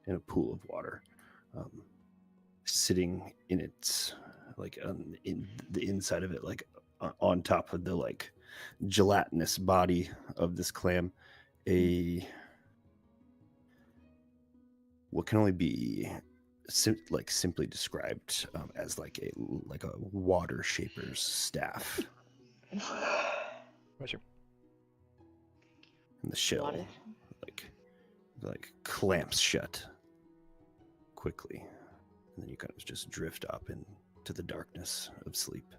in a pool of water, sitting in its in the inside of it, on top of the gelatinous body of this clam, what can only be simply described as a water shaper's staff. What's your And the shell Water. clamps shut quickly, and then you kind of just drift up into the darkness of sleep.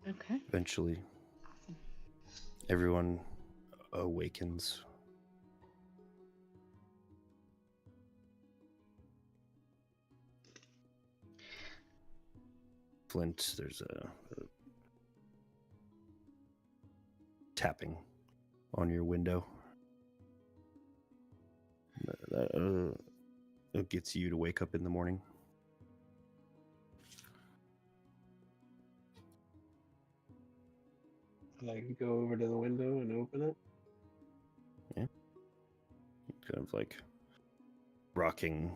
Okay. Eventually, everyone awakens. Flint, there's a tapping on your window. It gets you to wake up in the morning. Go over to the window and open it. Yeah. Kind of rocking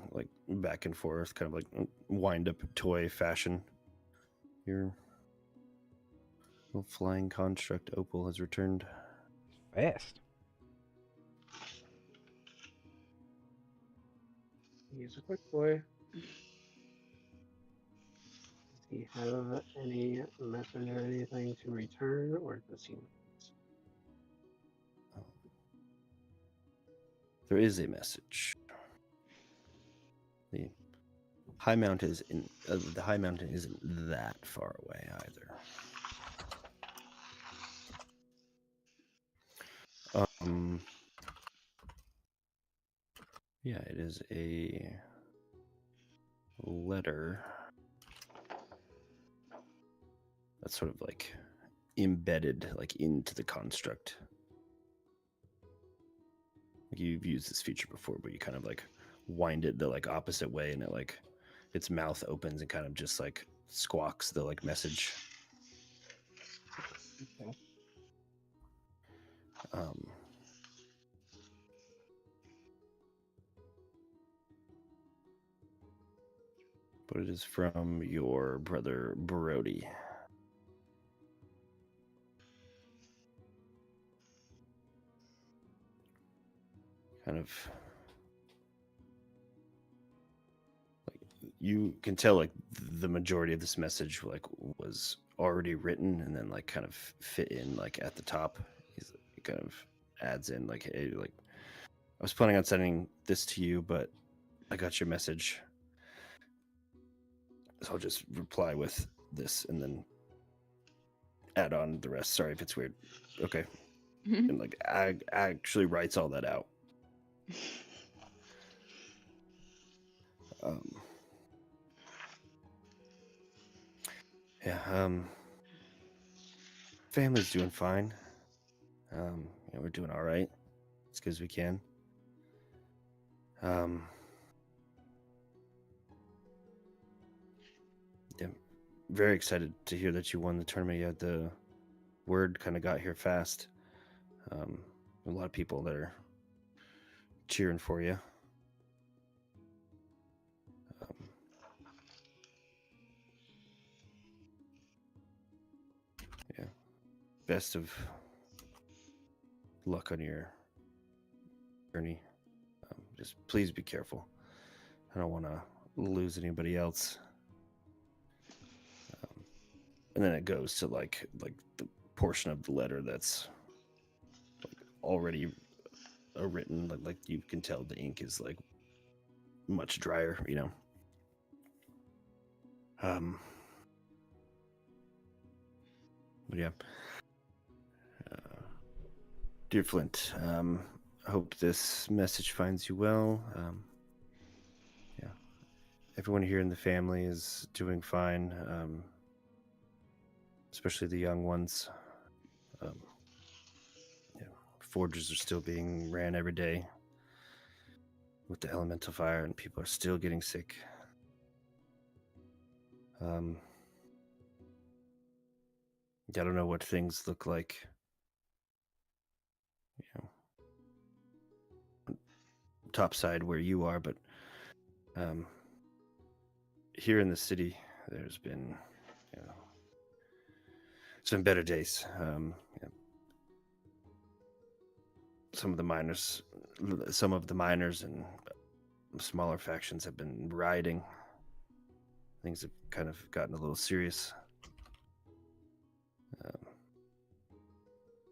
back and forth, kind of wind up toy fashion. Your little flying construct Opal has returned. fast? He's a quick boy. Does he have any message or anything to return, or does he? There is a message. The High Mountain isn't that far away either. Yeah, it is a letter that's sort of embedded into the construct. You've used this feature before, but you kind of wind it the opposite way, and it its mouth opens and kind of just squawks the message. Okay. but it is from your brother Brody. Kind of like you can tell like the majority of this message like was already written and then like kind of fit in like at the top. He kind of adds in like, hey, like I was planning on sending this to you, but I got your message. So I'll just reply with this and then add on the rest. Sorry if it's weird. Okay. And like I actually writes all that out. Yeah, family's doing fine. We're doing all right, as good as we can. Yeah, very excited to hear that you won the tournament. Yeah, the word kind of got here fast. A lot of people that are cheering for you. Yeah, best of luck on your journey. Just please be careful. I don't want to lose anybody else. And then it goes to like the portion of the letter that's like already written. Like you can tell the ink is like much drier, you know. But yeah. Dear Flint, I hope this message finds you well. Yeah, everyone here in the family is doing fine, especially the young ones. Yeah, forges are still being ran every day with the elemental fire, and people are still getting sick. I don't know what things look like, you know, top side where you are, but here in the city, there's been, you know, some better days. Yeah. Some of the miners and smaller factions have been rioting. Things have kind of gotten a little serious.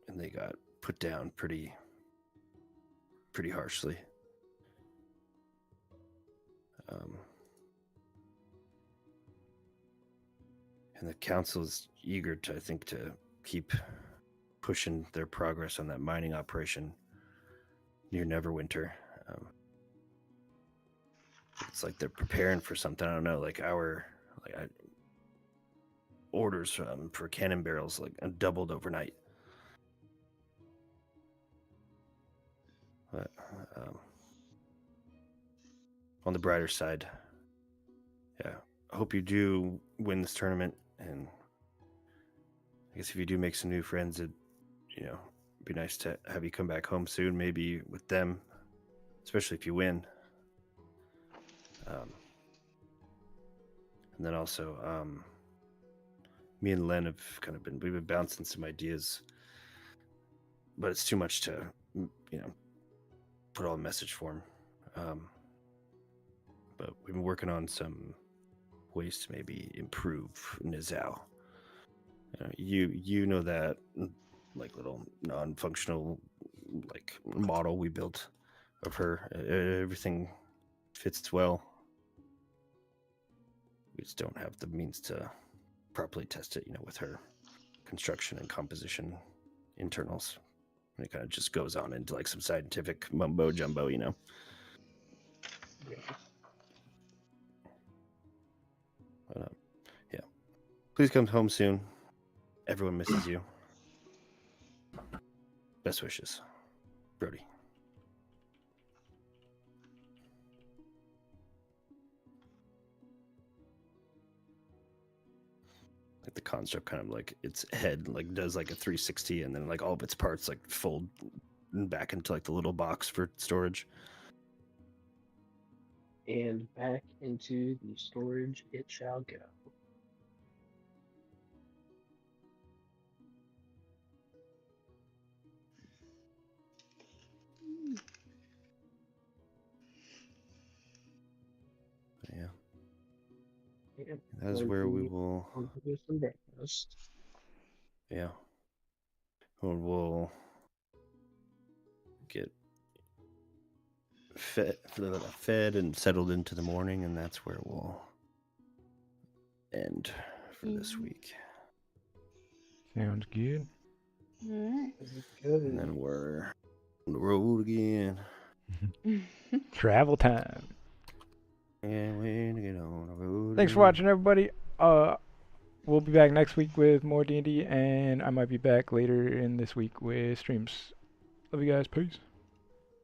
And they got put down pretty harshly. And the council is eager to, I think, to keep pushing their progress on that mining operation near Neverwinter. It's like they're preparing for something. I don't know. Like orders for cannon barrels like doubled overnight. But on the brighter side, yeah, I hope you do win this tournament, and I guess if you do make some new friends, it'd be nice to have you come back home soon, maybe with them, especially if you win. And then also, me and Len have we've been bouncing some ideas, but it's too much to, put all in message form. But we've been working on some ways to maybe improve Nizao. You know that like little non-functional like model we built of her. Everything fits well. We just don't have the means to properly test it, with her construction and composition internals. And it kind of just goes on into like some scientific mumbo jumbo, Yeah. But, yeah. Please come home soon. Everyone misses you. Best wishes, Brody. Like the construct kind of like its head like does like a 360 and then like all of its parts like fold back into like the little box for storage. and back into the storage it shall go. Yeah, And that is going where we to will. do some breakfast. Yeah, we'll get fed and settled into the morning, and that's where we'll end for this week. Sounds good. Alright. Good. And then we're on the road again. Travel time. And we're to get on the road. Thanks for watching, everybody. We'll be back next week with more D&D, and I might be back later in this week with streams. Love you guys. Peace.